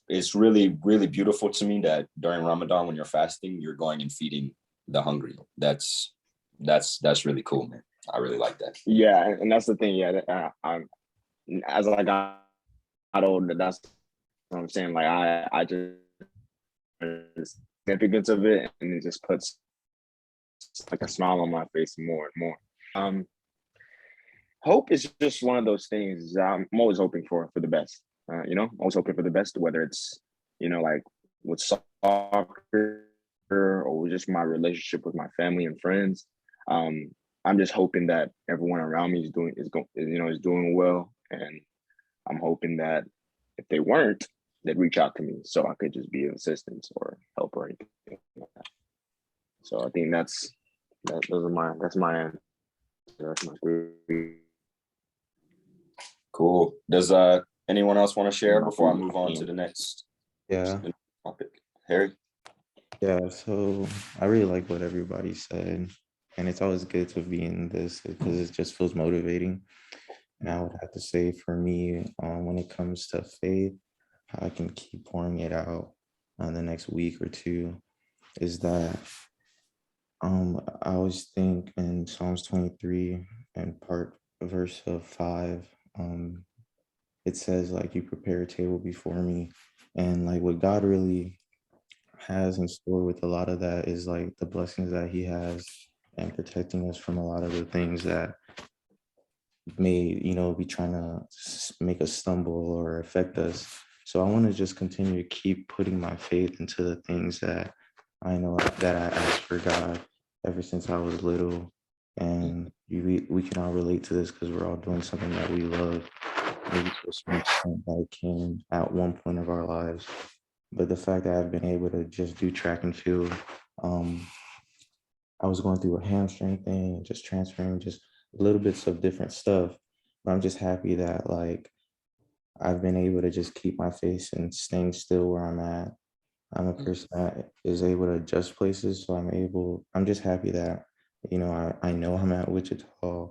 It's really, really beautiful to me that during Ramadan, when you're fasting, you're going and feeding the hungry. That's really cool, man. I really like that. Yeah, and that's the thing. Yeah, as I got older, that's what I'm saying. Like I just the significance of it, and it just puts like a smile on my face more and more. Hope is just one of those things I'm always hoping for the best. Always hoping for the best, whether it's like with soccer or just my relationship with my family and friends. I'm just hoping that everyone around me is doing well, and I'm hoping that if they weren't, they'd reach out to me so I could just be of assistance or help or anything like that. So I think that's my answer. That's my theory. Cool. Does anyone else want to share before I move on to the next topic? Harry? Yeah, so I really like what everybody said, and it's always good to be in this because it just feels motivating. And I would have to say for me, when it comes to faith, how I can keep pouring it out on the next week or two is that I always think in Psalms 23 and verse of 5, it says like, you prepare a table before me. And like what God really has in store with a lot of that is like the blessings that he has and protecting us from a lot of the things that may, be trying to make us stumble or affect us. So I want to just continue to keep putting my faith into the things that I know that I asked for God ever since I was little. and we can all relate to this because we're all doing something that we love, maybe to a certain extent that it can at one point of our lives. But the fact that I've been able to just do track and field, I was going through a hamstring thing, just transferring just little bits of different stuff. But I'm just happy that like I've been able to just keep my face and staying still where I'm at. I'm a person that is able to adjust places. So I'm just happy that, I know I'm at Wichita.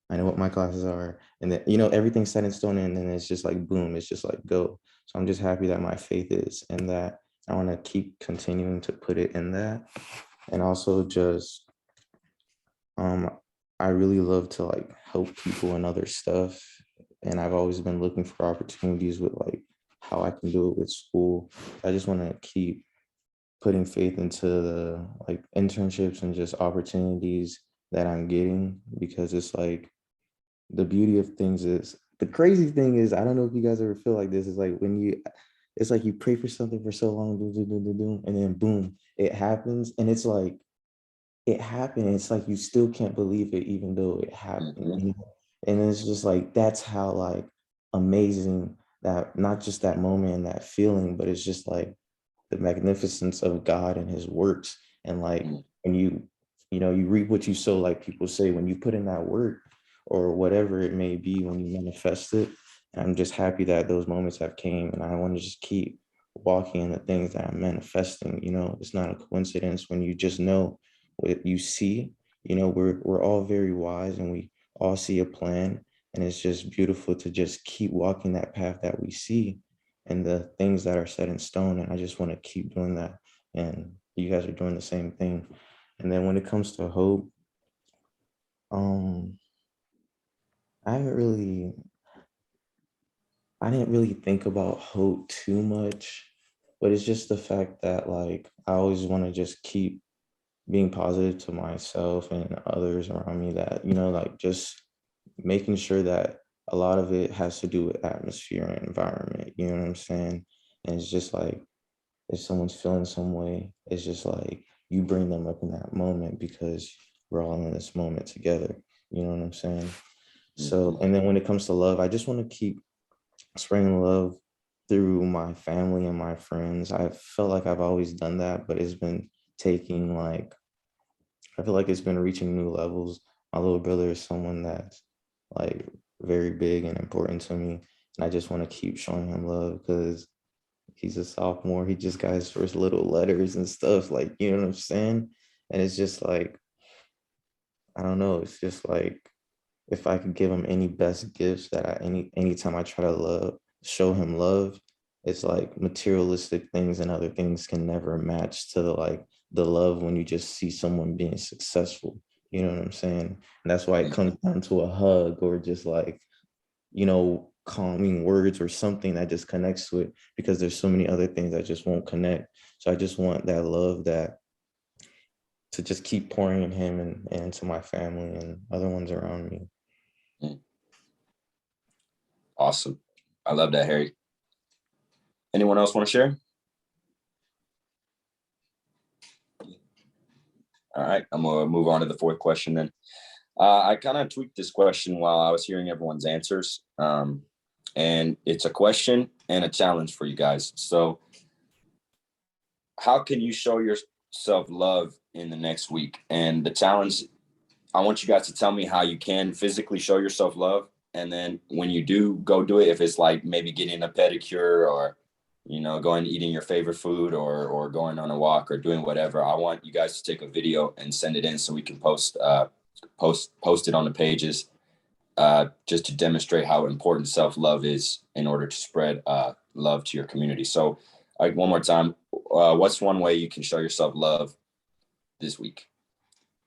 I know what my classes are. And then, everything's set in stone and then it's just like, boom, it's just like go. So I'm just happy that my faith is in that. I want to keep continuing to put it in that. And also just, um, I really love to like help people and other stuff. And I've always been looking for opportunities with like how I can do it with school. I just want to keep putting faith into the like internships and just opportunities that I'm getting, because it's like the beauty of things is the crazy thing is, I don't know if you guys ever feel like this, is like it's like you pray for something for so long, and then boom, it happens. And it's like it happened. It's like you still can't believe it, even though it happened. And it's just like that's how like amazing that, not just that moment and that feeling, but it's just like the magnificence of God and his works. And like when you reap what you sow, like people say, when you put in that work or whatever it may be, when you manifest it. And I'm just happy that those moments have came, and I want to just keep walking in the things that I'm manifesting. It's not a coincidence when you just know what you see. We're all very wise and we all see a plan, and it's just beautiful to just keep walking that path that we see and the things that are set in stone. And I just want to keep doing that. And you guys are doing the same thing. And then when it comes to hope, I didn't really think about hope too much, but it's just the fact that like I always want to just keep being positive to myself and others around me, that, like just making sure that a lot of it has to do with atmosphere and environment, you know what I'm saying? And it's just like, if someone's feeling some way, it's just like you bring them up in that moment because we're all in this moment together, you know what I'm saying? So, and then when it comes to love, I just want to keep spreading love through my family and my friends. I felt like I've always done that, but it's been taking like, I feel like it's been reaching new levels. My little brother is someone that's like very big and important to me. And I just want to keep showing him love because he's a sophomore. He just got his first little letters and stuff, like, you know what I'm saying? And it's just like, I don't know. It's just like, if I could give him any best gifts that anytime I try to show him love, it's like materialistic things and other things can never match to the love when you just see someone being successful. You know what I'm saying? And that's why it comes down to a hug or just like, calming words or something that just connects to it, because there's so many other things that just won't connect. So I just want that love to just keep pouring in him and to my family and other ones around me. Awesome. I love that, Harry. Anyone else want to share? All right, I'm going to move on to the fourth question then. I kind of tweaked this question while I was hearing everyone's answers. And it's a question and a challenge for you guys. So how can you show yourself love in the next week? And the challenge, I want you guys to tell me how you can physically show yourself love. And then when you do go do it, if it's like maybe getting a pedicure or, going eating your favorite food or going on a walk or doing whatever, I want you guys to take a video and send it in so we can post it on the pages, just to demonstrate how important self-love is in order to spread love to your community. So one more time, what's one way you can show yourself love this week?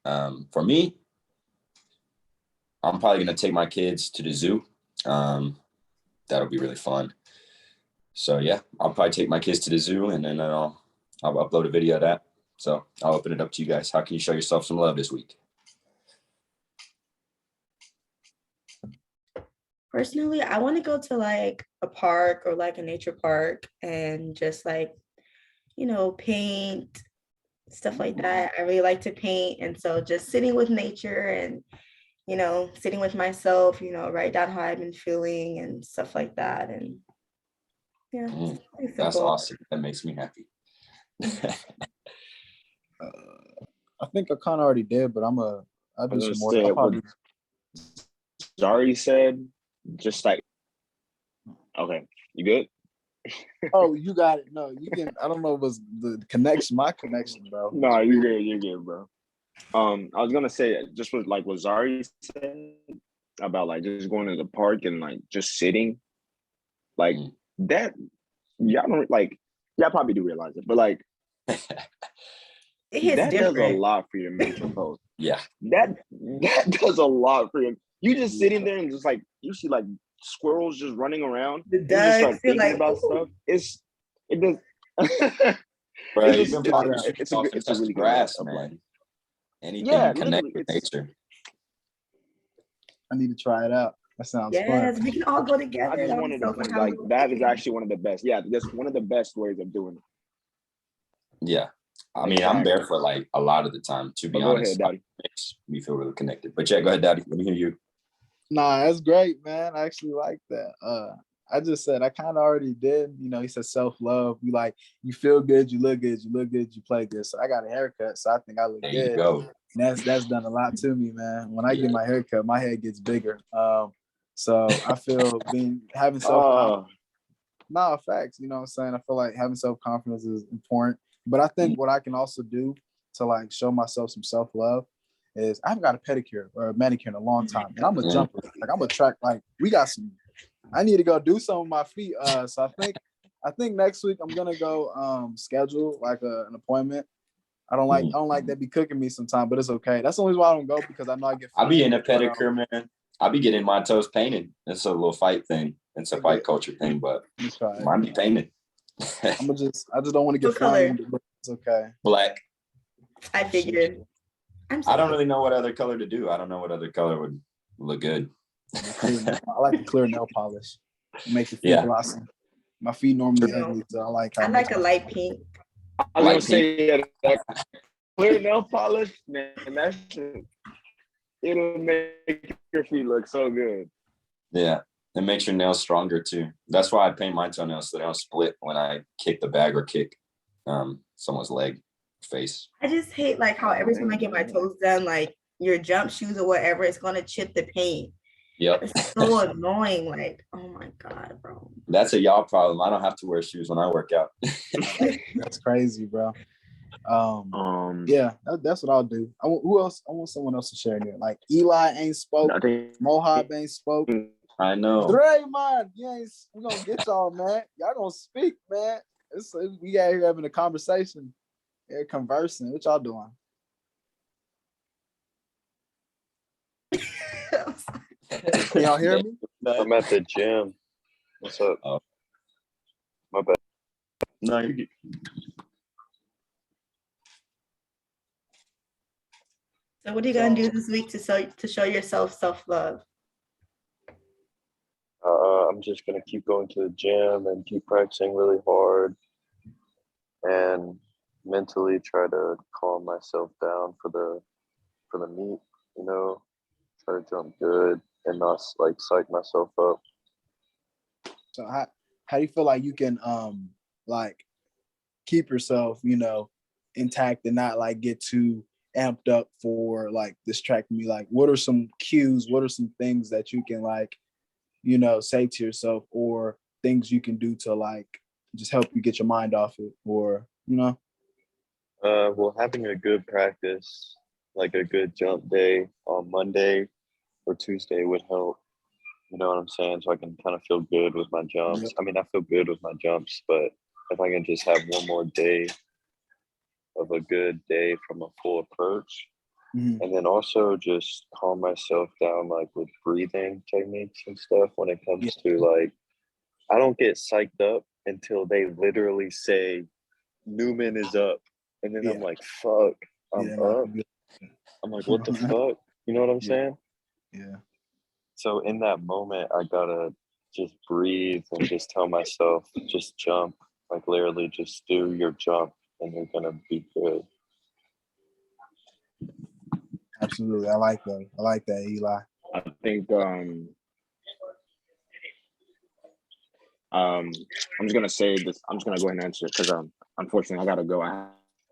For me, I'm probably going to take my kids to the zoo. That'll be really fun. So yeah, I'll probably take my kids to the zoo and then I'll upload a video of that. So I'll open it up to you guys. How can you show yourself some love this week? Personally, I want to go to like a park or like a nature park and just like, paint, stuff like that. I really like to paint. And so just sitting with nature and, sitting with myself, write down how I've been feeling and stuff like that. And yeah, That's awesome. That makes me happy. I think I kind of already did, but I'll do some more. What Zari said, just like, okay, you good? Oh, you got it. No, you can. I don't know if it was the connection, my connection, bro. No, you're good, bro. I was gonna say just what Zari said about like just going to the park and like just sitting, like that. Y'all don't like. Y'all probably do realize it, but like that does a lot for your mental health. Yeah, that does a lot for you. You just sitting there and just like you see like squirrels just running around. The you just start thinking like, about stuff. It does. Bro, it's a really grass, man. Anything connected with nature. I need to try it out. That sounds fun. Yes, we can all go together. I just wanted to point like that is actually one of the best. Yeah, that's one of the best ways of doing it. Yeah. I mean, I'm barefoot like a lot of the time, to be honest. Go ahead, Daddy. It makes me feel really connected. But yeah, go ahead, Daddy. Let me hear you. Nah, that's great, man. I actually like that. I just said I kind of already did. He said self-love. You feel good, you look good, you play good. So I got a haircut, so I think I look there good. You go. And that's done a lot to me, man. When I get my haircut, my head gets bigger. So I feel having self-confidence. No, facts. You know what I'm saying? I feel like having self-confidence is important. But I think what I can also do to like show myself some self-love is I haven't got a pedicure or a manicure in a long time. And I'm a jumper. Like I'm a track, like I need to go do some of my feet. So I think next week I'm gonna go schedule like an appointment. I don't like that be cooking me sometime, but it's okay. That's the only reason why I don't go, because I know I get. I'll be in a pedicure, man. I'll be getting my toes painted. It's a little fight thing. It's a fight culture thing, but mine be painted. I just don't want to get framed, but it's okay. Black. I figured. I don't really know what other color to do. I don't know what other color would look good. I like the clear nail polish. Make the feet blossom. My feet normally ugly, so I like. I like a light pink. I was gonna say that clear nail polish, man. It'll make your feet look so good. Yeah, it makes your nails stronger too. That's why I paint my toenails so they don't split when I kick the bag or kick someone's leg, face. I just hate like how every time I get my toes done, like your jump shoes or whatever, it's gonna chip the paint. Yep. It's so annoying. Like, oh my God, bro. That's a y'all problem. I don't have to wear shoes when I work out. That's crazy, bro. Yeah, that's what I'll do. Who else? I want someone else to share there. Like Eli ain't spoke. Mohab ain't spoke. I know. Draymond, we gonna get y'all, man. Y'all gonna speak, man. We out here having a conversation. Here conversing. What y'all doing? Can y'all hear me? I'm at the gym. What's up? Oh. My bad. No, you're good. So what are you gonna do this week to show yourself self-love? I'm just gonna keep going to the gym and keep practicing really hard, and mentally try to calm myself down for the meet. Try to jump good and not like psych myself up. So how do you feel like you can like keep yourself intact and not like get too amped up for like distracting me? Like what are some cues, what are some things that you can like say to yourself, or things you can do to like just help you get your mind off it, or well, having a good practice, like a good jump day on Monday or Tuesday would help. You know what I'm saying? So I can kind of feel good with my jumps. Yep. I mean, I feel good with my jumps, but if I can just have one more day of a good day from a full approach, and then also just calm myself down, like with breathing techniques and stuff when it comes to like, I don't get psyched up until they literally say Newman is up. And then I'm like, fuck, I'm up. I'm like, what the fuck? You know what I'm saying? Yeah. So in that moment, I gotta just breathe and just tell myself, just jump. Like literally just do your jump and you're gonna be good. Absolutely. I like that. I like that, Eli. I think I'm just gonna say this. I'm just gonna go ahead and answer it because unfortunately I gotta go. I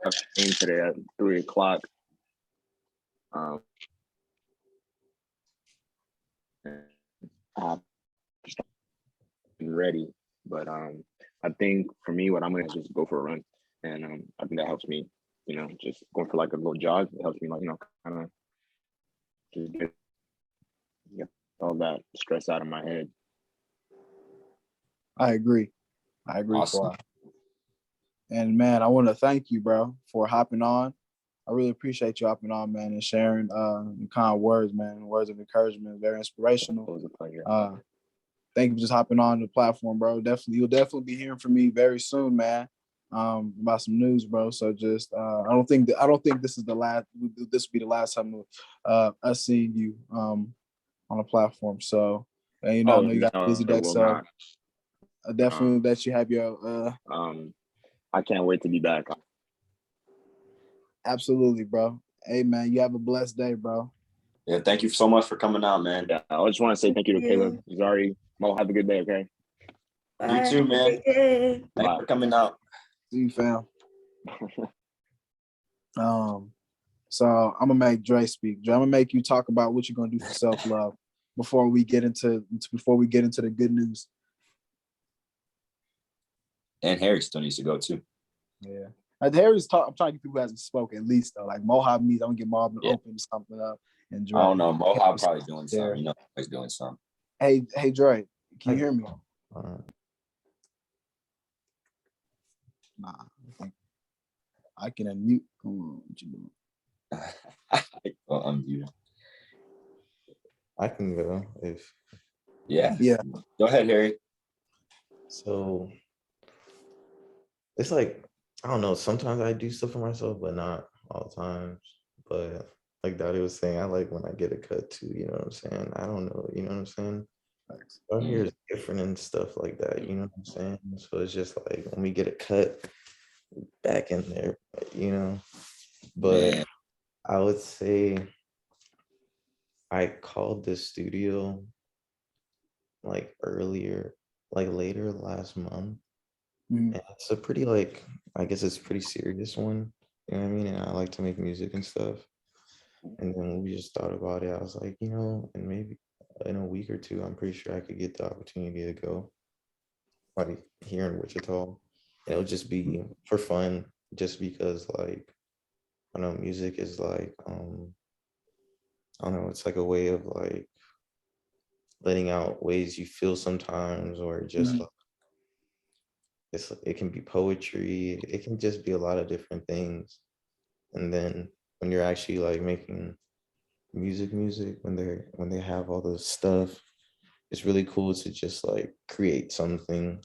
have a game today at 3 o'clock. I'm ready, but I think for me, what I'm gonna do is just go for a run, and I think that helps me. Just going for like a little jog. It helps me, like kind of just get all that stress out of my head. I agree. I agree, Awesome. Kawhi. And man, I want to thank you, bro, for hopping on. I really appreciate you hopping on, man, and sharing the kind words, man, words of encouragement, very It inspirational. was a pleasure. Thank you for just hopping on the platform, bro. You'll definitely be hearing from me very soon, man, about some news, bro. So just, I don't think this is the last. This will be the last time of us seeing you on the platform. So, and, I know you got a busy day, will so not. definitely that you have your. I can't wait to be back. Absolutely, bro. Hey, man, you have a blessed day, bro. Yeah, thank you so much for coming out, man. Yeah, I just want to say thank you to Caleb. Zari, Mo, have a good day, okay? Bye. You too, man. Thanks for coming out. See you, fam. So I'm gonna make Dre speak. Dre, I'm gonna make you talk about what you're gonna do for self-love before we get into the good news. And Harry still needs to go too. Yeah. Harry's talk. I'm trying to get people who hasn't spoken at least though. Like Mohab needs. I'm gonna get Mohab to open something up. And Dre, I don't know. Mohawk probably doing something. He's doing something. Hey, Dre, can you hear me? Nah, I can unmute. What you doing? Well, unmute. I can go if. Yeah. Go ahead, Harry. So it's like, I don't know. Sometimes I do stuff for myself, but not all the times. But like Dottie was saying, I like when I get a cut too. You know what I'm saying? I don't know. You know what I'm saying? Our hair is different and stuff like that. You know what I'm saying? So it's just like when we get a cut back in there, But I would say I called this studio like later last month. And it's a pretty I guess it's a pretty serious one. You know what I mean? And I like to make music and stuff. And then we just thought about it. I was like, and maybe in a week or two, I'm pretty sure I could get the opportunity to go like here in Wichita. It'll just be for fun, just because I know music is I don't know, it's like a way of letting out ways you feel sometimes, or just it can be poetry, it can just be a lot of different things. And then when you're actually making music when they have all this stuff, it's really cool to just create something.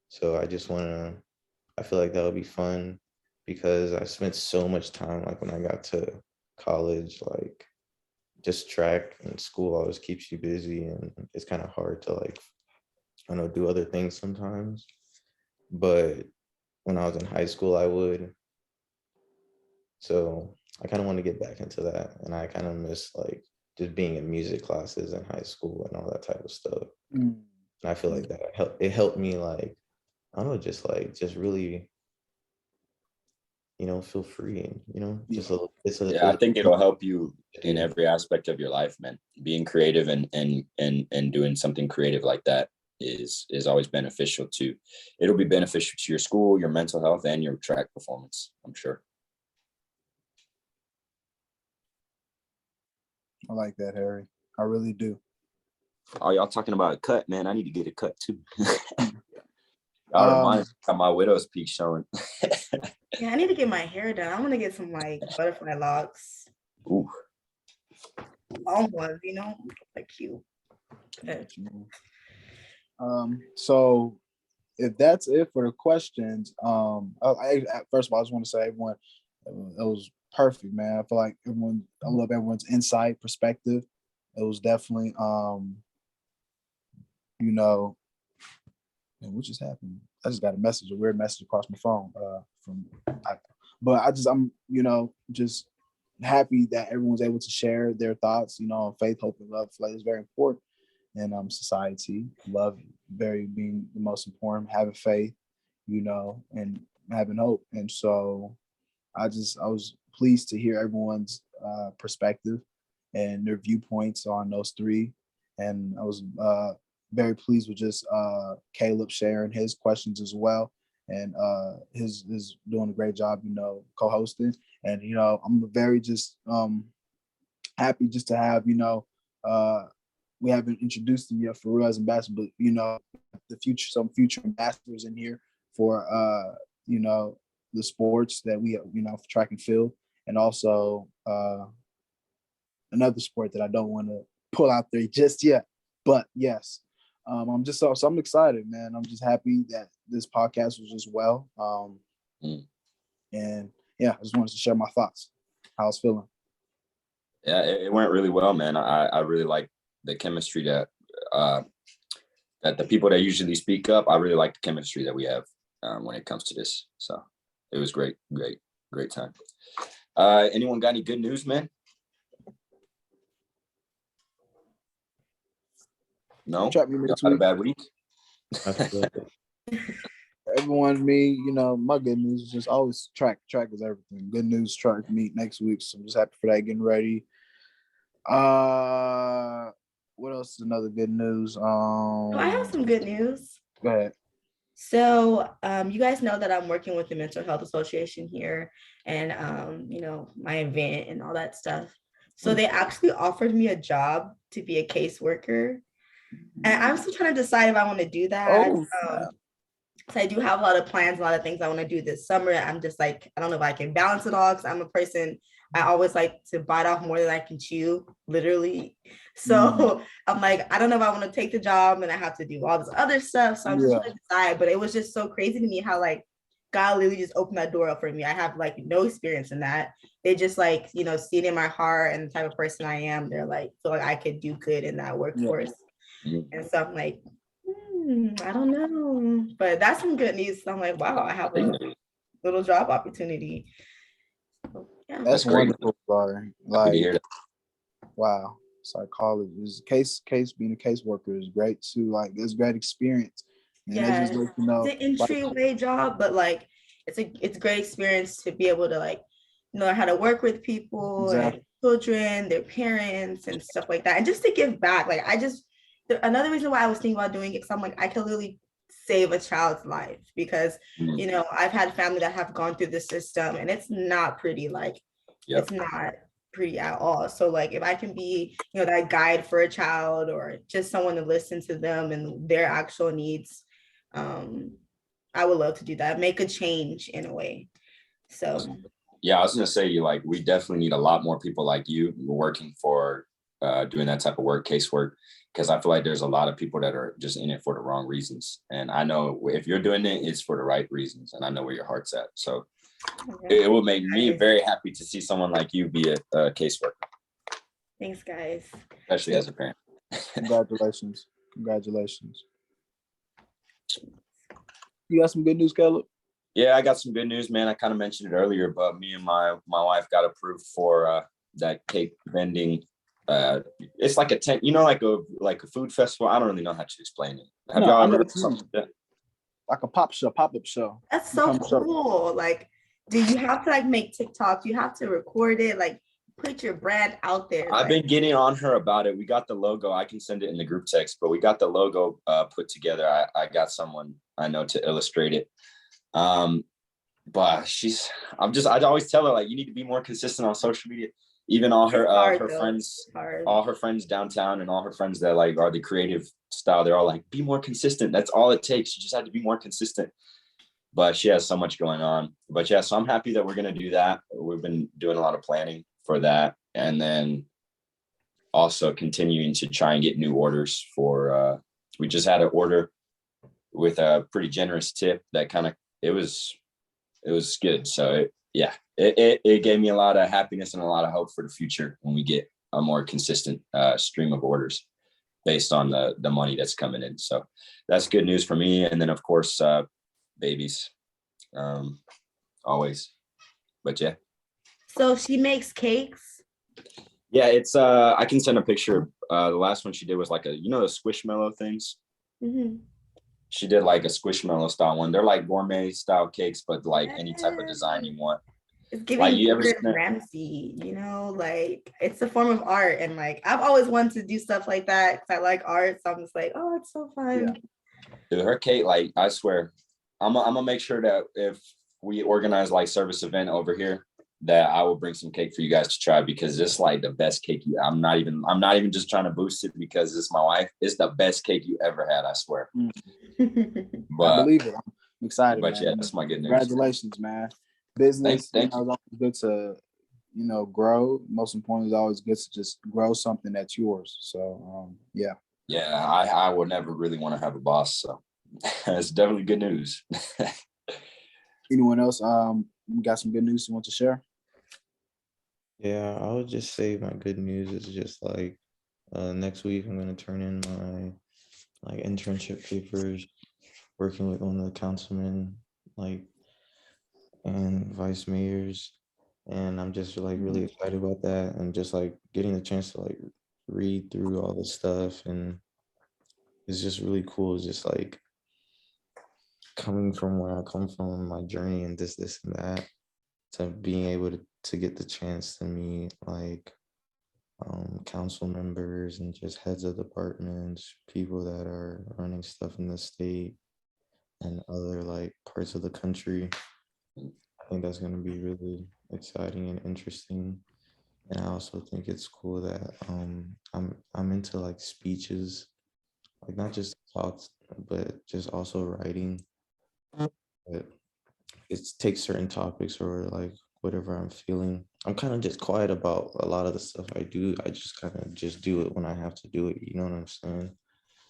So I feel like that would be fun, because I spent so much time when I got to college, just track and school always keeps you busy, and it's kind of hard to I don't know, do other things sometimes. But when I was in high school, I would. So I kind of want to get back into that, and I kind of miss just being in music classes in high school and all that type of stuff. And I feel like it helped me I don't know, just really feel free, and I think it'll help you in every aspect of your life, man. Being creative and doing something creative like that is always beneficial to. It'll be beneficial to your school, your mental health, and your track performance, I'm sure. I like that, Harry. I really do. Oh, y'all talking about a cut, man. I need to get a cut too. Y'all remind me of my widow's peak showing. Yeah, I need to get my hair done. I want to get some butterfly locks. Ooh. Long ones, cute. Okay. So if that's it for the questions, first of all, I just want to say everyone, it was perfect, man. I feel like I love everyone's insight, perspective. It was definitely, and what just happened? I just got a weird message across my phone I'm just happy that everyone's able to share their thoughts, on faith, hope, and love. Like, it's very important in society. Love being the most important, having faith, and having hope. And so I was pleased to hear everyone's perspective and their viewpoints on those three. And I was very pleased with just Caleb sharing his questions as well. And his doing a great job, co-hosting. And, I'm very just happy just to have, we haven't introduced them yet for real as ambassador, but, some future ambassadors in here for, the sports that we, for track and field, and also another sport that I don't want to pull out there just yet. But yes, I'm just so I'm excited, man. I'm just happy that this podcast was just well. And yeah, I just wanted to share my thoughts, how I was feeling. Yeah, it went really well, man. I really like the chemistry that the people that usually speak up. I really like the chemistry that we have when it comes to this. So it was great time. Anyone got any good news, man? No, Trap me next had a week. bad week. Everyone, me, my good news is just always track is everything. Good news, track meet next week. So I'm just happy for that, getting ready. What else is another good news? I have some good news. Go ahead. So you guys know that I'm working with the Mental Health Association here, and my event and all that stuff. So they actually offered me a job to be a caseworker, and I'm still trying to decide if I want to do that. So I do have a lot of plans, a lot of things I want to do this summer. I'm just like, I don't know if I can balance it all, because I'm a person, I always like to bite off more than I can chew, literally. So I'm like, I don't know if I want to take the job and I have to do all this other stuff. So I'm just trying to decide. But it was just so crazy to me how like God literally just opened that door up for me. I have like no experience in that. They just like, see it in my heart and the type of person I am. They're like, feel like I could do good in that workforce. And so I'm like, I don't know, but that's some good news. So I'm like, wow, I have a little job opportunity. Yeah, that's wonderful, Lauren. Like, wow, psychology is case being a caseworker is great too. Like, it's great experience. And yeah, just let it's an entryway job, but like, it's a great experience to be able to like know how to work with people and children, their parents, and stuff like that, and just to give back. Like, another reason why I was thinking about doing it, because I'm like, I can literally save a child's life, because I've had family that have gone through the system and it's not pretty. Like, it's not pretty at all. So like, if I can be that guide for a child, or just someone to listen to them and their actual needs, I would love to do that, make a change in a way. So yeah, I was gonna say, we definitely need a lot more people like you working for doing that type of work, casework, because I feel like there's a lot of people that are just in it for the wrong reasons. And I know if you're doing it, it's for the right reasons. And I know where your heart's at. So it will make me very happy to see someone like you be a caseworker. Thanks, guys. Especially as a parent. Congratulations. You got some good news, Caleb? Yeah, I got some good news, man. I kind of mentioned it earlier, but me and my wife got approved for that cake vending. It's like a tent, like a food festival. I don't really know how to explain it. Have y'all ever heard something like that? Like a pop-up show. That's so cool. Like, do you have to like make TikToks? You have to record it, like put your brand out there. I've been getting on her about it. We got the logo. I can send it in the group text, but we got the logo put together. I got someone I know to illustrate it. But I always tell her, like, you need to be more consistent on social media. Even all her friends downtown and all her friends that like are the creative style, they're all like, be more consistent. That's all it takes. You just have to be more consistent. But she has so much going on. But yeah, so I'm happy that we're gonna do that. We've been doing a lot of planning for that, and then also continuing to try and get new orders for. We just had an order with a pretty generous tip that it was good. So it gave me a lot of happiness and a lot of hope for the future when we get a more consistent stream of orders based on the money that's coming in. So that's good news for me. And then of course, babies, always. But yeah. So she makes cakes. Yeah, it's I can send a picture. The last one she did was like a, the squishmallow things. Mm-hmm. She did like a squishmallow style one. They're like gourmet style cakes, but like any type of design Yes. you want. It's Like giving you ever Gordon seen it? Ramsay, like it's a form of art. And like I've always wanted to do stuff like that because I like art. So I'm just like, oh, it's so fun. Yeah. Dude, her cake, like I swear, I'm gonna make sure that if we organize like service event over here, that I will bring some cake for you guys to try because it's like the best cake I'm not even just trying to boost it because it's my wife. It's the best cake you ever had, I swear. I But believe it. I'm excited, but man. yeah, that's my good news. Congratulations, man. Business, Thank it's you. always good to, grow. Most importantly, it's always good to just grow something that's yours. So, yeah. Yeah, I would never really want to have a boss, so it's definitely good news. Anyone else? We got some good news you want to share? Yeah, I would just say my good news is just like next week I'm gonna turn in my like internship papers, working with one of the councilmen, like and vice mayors, and I'm just like really excited about that, and just like getting the chance to like read through all this stuff, and it's just really cool. It's just like coming from where I come from, my journey, and this and that, to being able to get the chance to meet like council members and just heads of departments, people that are running stuff in the state and other like parts of the country. I think that's going to be really exciting and interesting. And I also think it's cool that I'm into like speeches, like not just talks, but just also writing. But it takes certain topics or like whatever I'm feeling. I'm kind of just quiet about a lot of the stuff I do. I just kind of just do it when I have to do it. You know what I'm saying?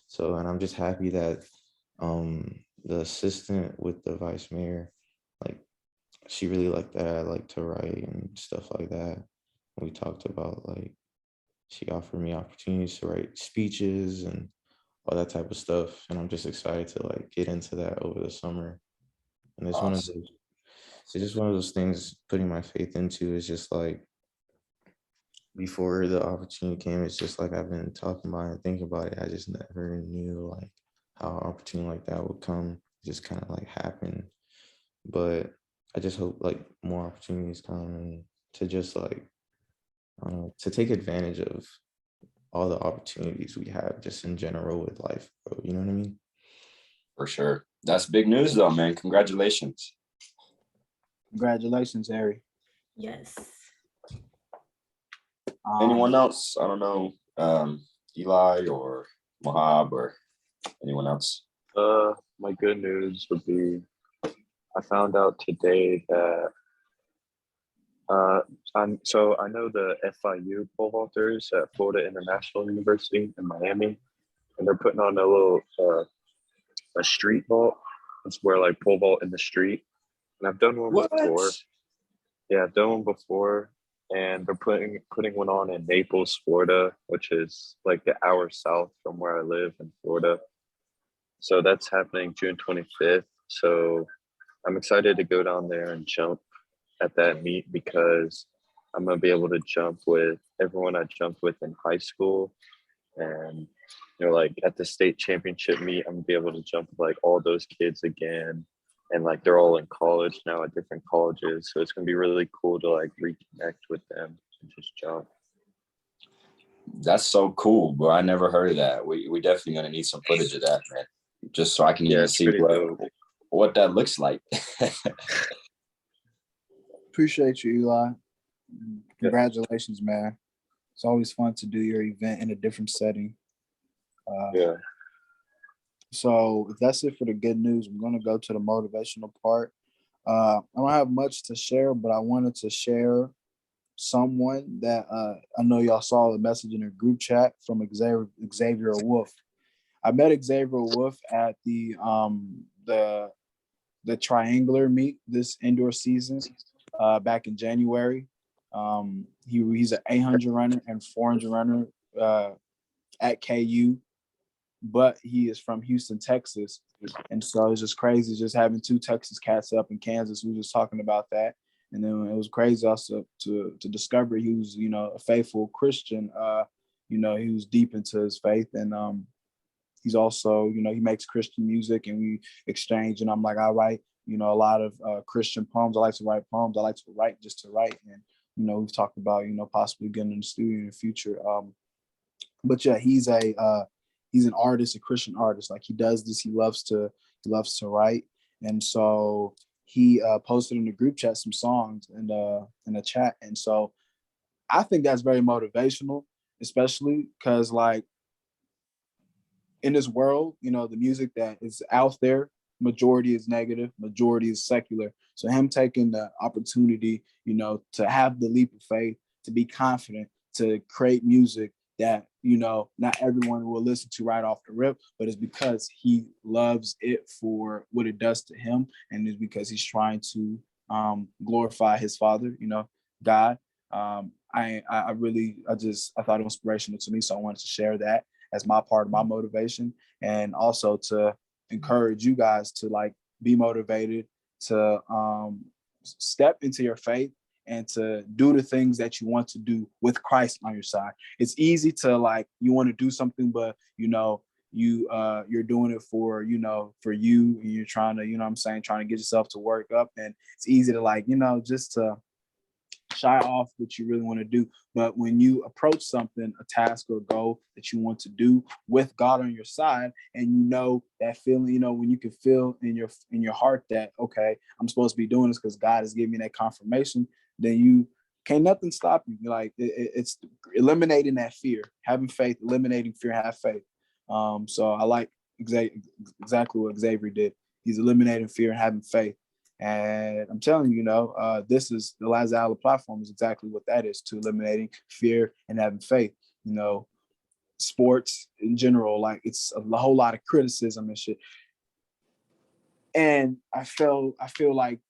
So, and I'm just happy that the assistant with the vice mayor, like she really liked that I like to write and stuff like that. We talked about like she offered me opportunities to write speeches and all that type of stuff. And I'm just excited to like get into that over the summer. And Awesome. it's just one of those things putting my faith into is just like before the opportunity came, it's just like I've been talking about it and thinking about it. I just never knew like how an opportunity like that would come. It just kind of like happen. But I just hope like more opportunities come and to just like I don't know, to take advantage of all the opportunities we have just in general with life, bro. You know what I mean? For sure. That's big news though, man. Congratulations. Congratulations, Harry. Yes. Anyone else? I don't know. Eli or Mohab or anyone else? My good news would be I found out today that so I know the FIU pole vaulters at Florida International University in Miami, and they're putting on a little a street vault. It's where like pole vault in the street, and I've done one before. Yeah, I've done one before, and they're putting one on in Naples, Florida, which is like an hour south from where I live in Florida. So that's happening June 25th. So I'm excited to go down there and jump at that meet because I'm gonna be able to jump with everyone I jumped with in high school, and like at the state championship meet, I'm gonna be able to jump with like all those kids again, and like they're all in college now at different colleges, so it's gonna be really cool to like reconnect with them and just jump. That's so cool, bro. I never heard of that. We definitely gonna need some footage of that, man, just so I can even see what that looks like. Appreciate you, Eli. Congratulations, man. It's always fun to do your event in a different setting. Yeah. So if that's it for the good news, I'm going to go to the motivational part. I don't have much to share, but I wanted to share someone that I know y'all saw the message in a group chat from Xavier Wolf. I met Xavier Wolf at the triangular meet this indoor season back in January. He's an 800 runner and 400 runner at KU, but he is from Houston, Texas. And so it's just crazy just having two Texas cats up in Kansas. We were just talking about that. And then it was crazy also to discover he was, you know, a faithful Christian. You know, he was deep into his faith, and he's also, you know, he makes Christian music, and we exchange. And I'm like, I write, you know, a lot of Christian poems. I like to write poems. I like to write just to write. And, you know, we've talked about, you know, possibly getting in the studio in the future. But yeah, he's an artist, a Christian artist. Like, he does this. He loves to write. And so he posted in the group chat some songs and in a chat. And so I think that's very motivational, especially because, like, in this world, you know, the music that is out there, majority is negative, majority is secular. So him taking the opportunity, you know, to have the leap of faith, to be confident, to create music that, you know, not everyone will listen to right off the rip, but it's because he loves it for what it does to him, and it's because he's trying to glorify his Father, you know, God. I thought it was inspirational to me, so I wanted to share that as my part of my motivation, and also to encourage you guys to, like, be motivated to step into your faith and to do the things that you want to do with Christ on your side. It's easy to, like, you want to do something, but, you know, you're doing it for, you know, for you, and you're trying to, you know what I'm saying, trying to get yourself to work up. And it's easy to, like, you know, just to shy off what you really want to do. But when you approach something, a task or a goal that you want to do with God on your side, and you know that feeling, you know, when you can feel in your heart that, okay, I'm supposed to be doing this because God is giving me that confirmation, then you can't nothing stop you. Like, it's eliminating that fear, having faith, eliminating fear, have faith. So I like exactly what Xavier did. He's eliminating fear and having faith. And I'm telling you, you know, this is the Lazaisland platform is exactly what that is, to eliminating fear and having faith. You know, sports in general, like, it's a whole lot of criticism and shit. And I feel like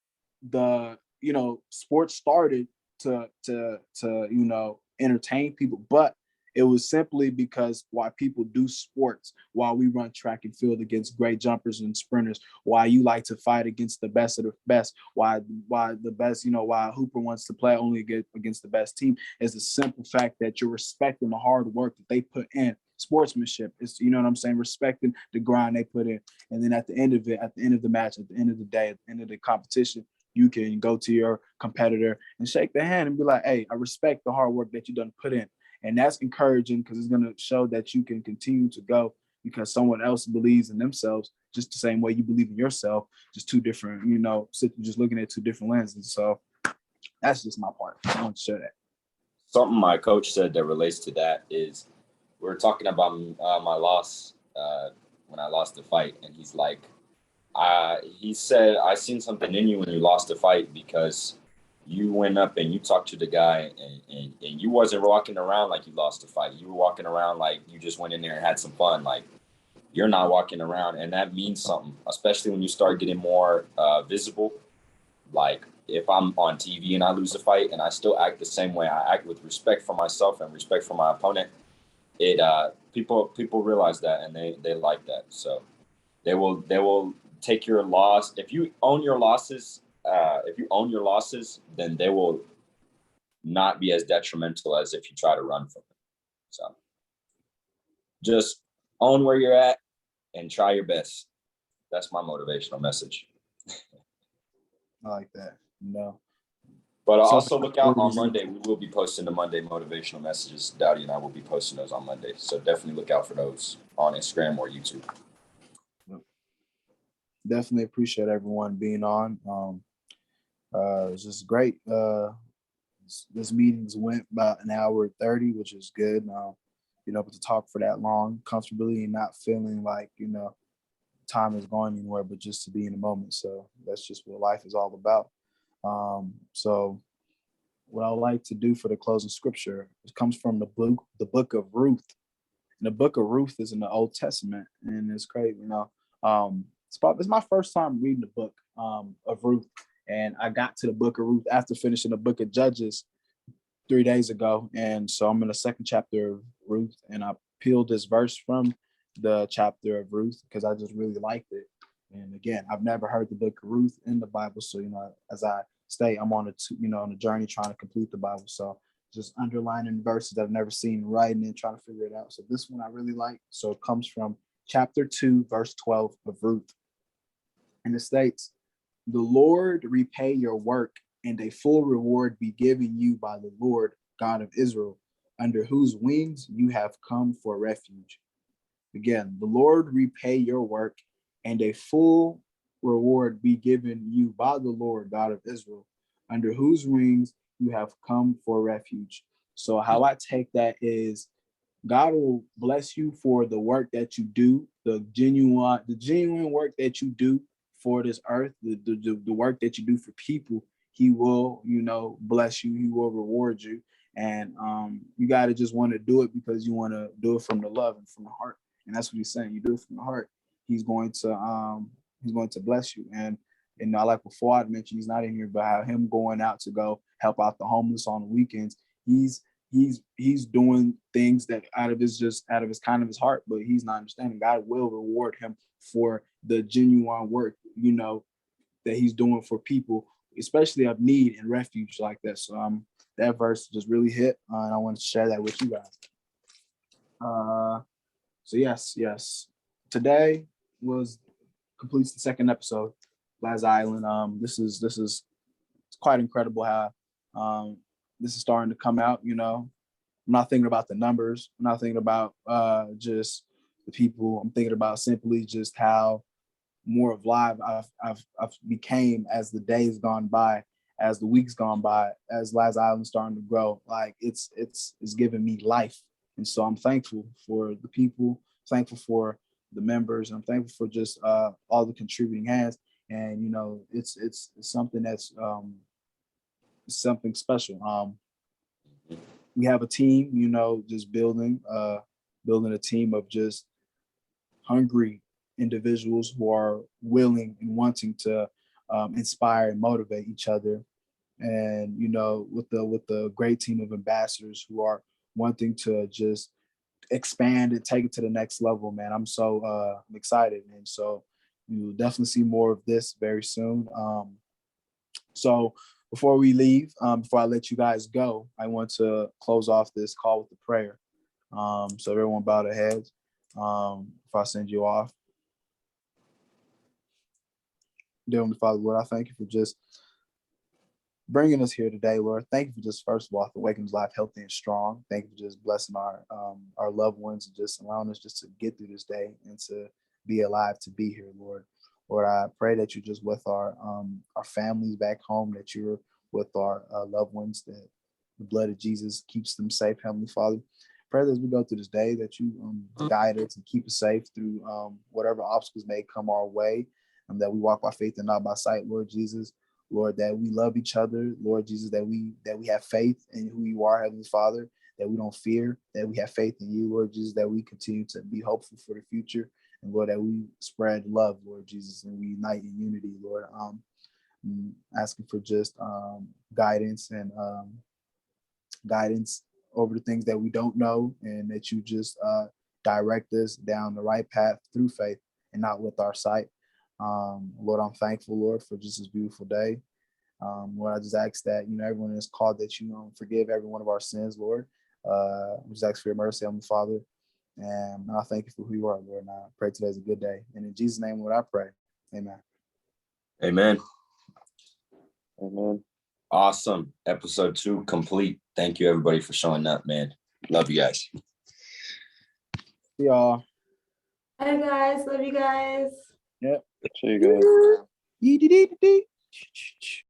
you know, sports started to you know, entertain people, but it was simply because why people do sports, why we run track and field against great jumpers and sprinters, why you like to fight against the best of the best, why the best, you know, why Hooper wants to play only against the best team, is the simple fact that you're respecting the hard work that they put in. Sportsmanship is, you know what I'm saying, respecting the grind they put in. And then at the end of it, at the end of the match, at the end of the day, at the end of the competition, you can go to your competitor and shake their hand and be like, hey, I respect the hard work that you done put in. And that's encouraging, because it's going to show that you can continue to go because someone else believes in themselves just the same way you believe in yourself, just two different, you know, just looking at two different lenses. So that's just my part. I want to share that. Something my coach said that relates to that is, we were talking about my loss when I lost the fight, and he's like, he said, I seen something in you when you lost the fight, because you went up and you talked to the guy, and you wasn't walking around like you lost the fight. You were walking around like you just went in there and had some fun. Like, you're not walking around, and that means something, especially when you start getting more visible. Like, if I'm on TV and I lose a fight and I still act the same way, I act with respect for myself and respect for my opponent, it people realize that, and they like that. So they will take your loss. If you own your losses, then they will not be as detrimental as if you try to run from them. So just own where you're at and try your best. That's my motivational message. I like that. No. But also look out on Monday. We will be posting the Monday motivational messages. Dowdy and I will be posting those on Monday. So definitely look out for those on Instagram or YouTube. Definitely appreciate everyone being on. It's just great. This meetings went about an hour 30, which is good. Being able to talk for that long comfortably and not feeling like, you know, time is going anywhere, but just to be in the moment. So that's just what life is all about. So what I would like to do for the closing scripture, it comes from the book of Ruth. And the book of Ruth is in the Old Testament, and it's crazy, you know. It's my first time reading the book of Ruth, and I got to the book of Ruth after finishing the book of Judges 3 days ago, and so I'm in the second chapter of Ruth, and I peeled this verse from the chapter of Ruth because I just really liked it. And again, I've never heard the book of Ruth in the Bible, so, you know, as I state, I'm on on a journey trying to complete the Bible. So just underlining verses that I've never seen, writing and trying to figure it out. So this one I really like. So it comes from chapter 2, verse 12 of Ruth. And it states, "The Lord repay your work, and a full reward be given you by the Lord God of Israel, under whose wings you have come for refuge." Again, the Lord repay your work, and a full reward be given you by the Lord God of Israel, under whose wings you have come for refuge. So how I take that is God will bless you for the work that you do, the genuine work that you do for this earth, the work that you do for people. He will, bless you. He will reward you. And you got to just want to do it because you want to do it from the love and from the heart. And that's what he's saying. You do it from the heart. He's going to bless you. And I like what Fuad mentioned, he's not in here, but how him going out to go help out the homeless on the weekends. He's doing things that out of his kind of his heart, but he's not understanding. God will reward him for the genuine work, that he's doing for people, especially of need and refuge like that. So that verse just really hit, and I want to share that with you guys. So yes. Today completes the second episode, Lazaisland. This is it's quite incredible how this is starting to come out. I'm not thinking about the numbers. I'm not thinking about just the people. I'm thinking about simply just how more of live I've became as the days gone by, as the weeks gone by, as Lazaisland starting to grow. Like it's giving me life, and so I'm thankful for the people, thankful for the members, I'm thankful for just all the contributing hands. And it's something that's something special. We have a team, just building a team of just hungry individuals who are willing and wanting to inspire and motivate each other. And with the great team of ambassadors who are wanting to just expand and take it to the next level, man. I'm so excited, and so you'll definitely see more of this very soon. So before we leave, before I let you guys go, I want to close off this call with a prayer. So everyone bow their heads if I send you off. Dear Heavenly Father, Lord, I thank you for just bringing us here today, Lord. Thank you for just, first of all, for waking us life healthy and strong. Thank you for just blessing our loved ones and just allowing us just to get through this day and to be alive to be here, Lord. Lord, I pray that you're just with our families back home, that you're with our loved ones, that the blood of Jesus keeps them safe, Heavenly Father. Pray that as we go through this day, that you guide us and keep us safe through whatever obstacles may come our way, and that we walk by faith and not by sight, Lord Jesus. Lord, that we love each other, Lord Jesus, that we have faith in who you are, Heavenly Father, that we don't fear, that we have faith in you, Lord Jesus, that we continue to be hopeful for the future, and Lord, that we spread love, Lord Jesus, and we unite in unity, Lord. Asking for just guidance and guidance over the things that we don't know, and that you just direct us down the right path through faith and not with our sight. Lord, I'm thankful, Lord, for just this beautiful day. Lord, I just ask that, everyone is called, that you forgive every one of our sins, Lord. We just ask for your mercy, Heavenly Father. And I thank you for who you are, Lord. And I pray today's a good day. And in Jesus' name, Lord, I pray. Amen. Amen. Amen. Awesome. Episode 2 complete. Thank you, everybody, for showing up, man. Love you guys. See y'all. Bye, guys. Love you guys. Yep. See you guys.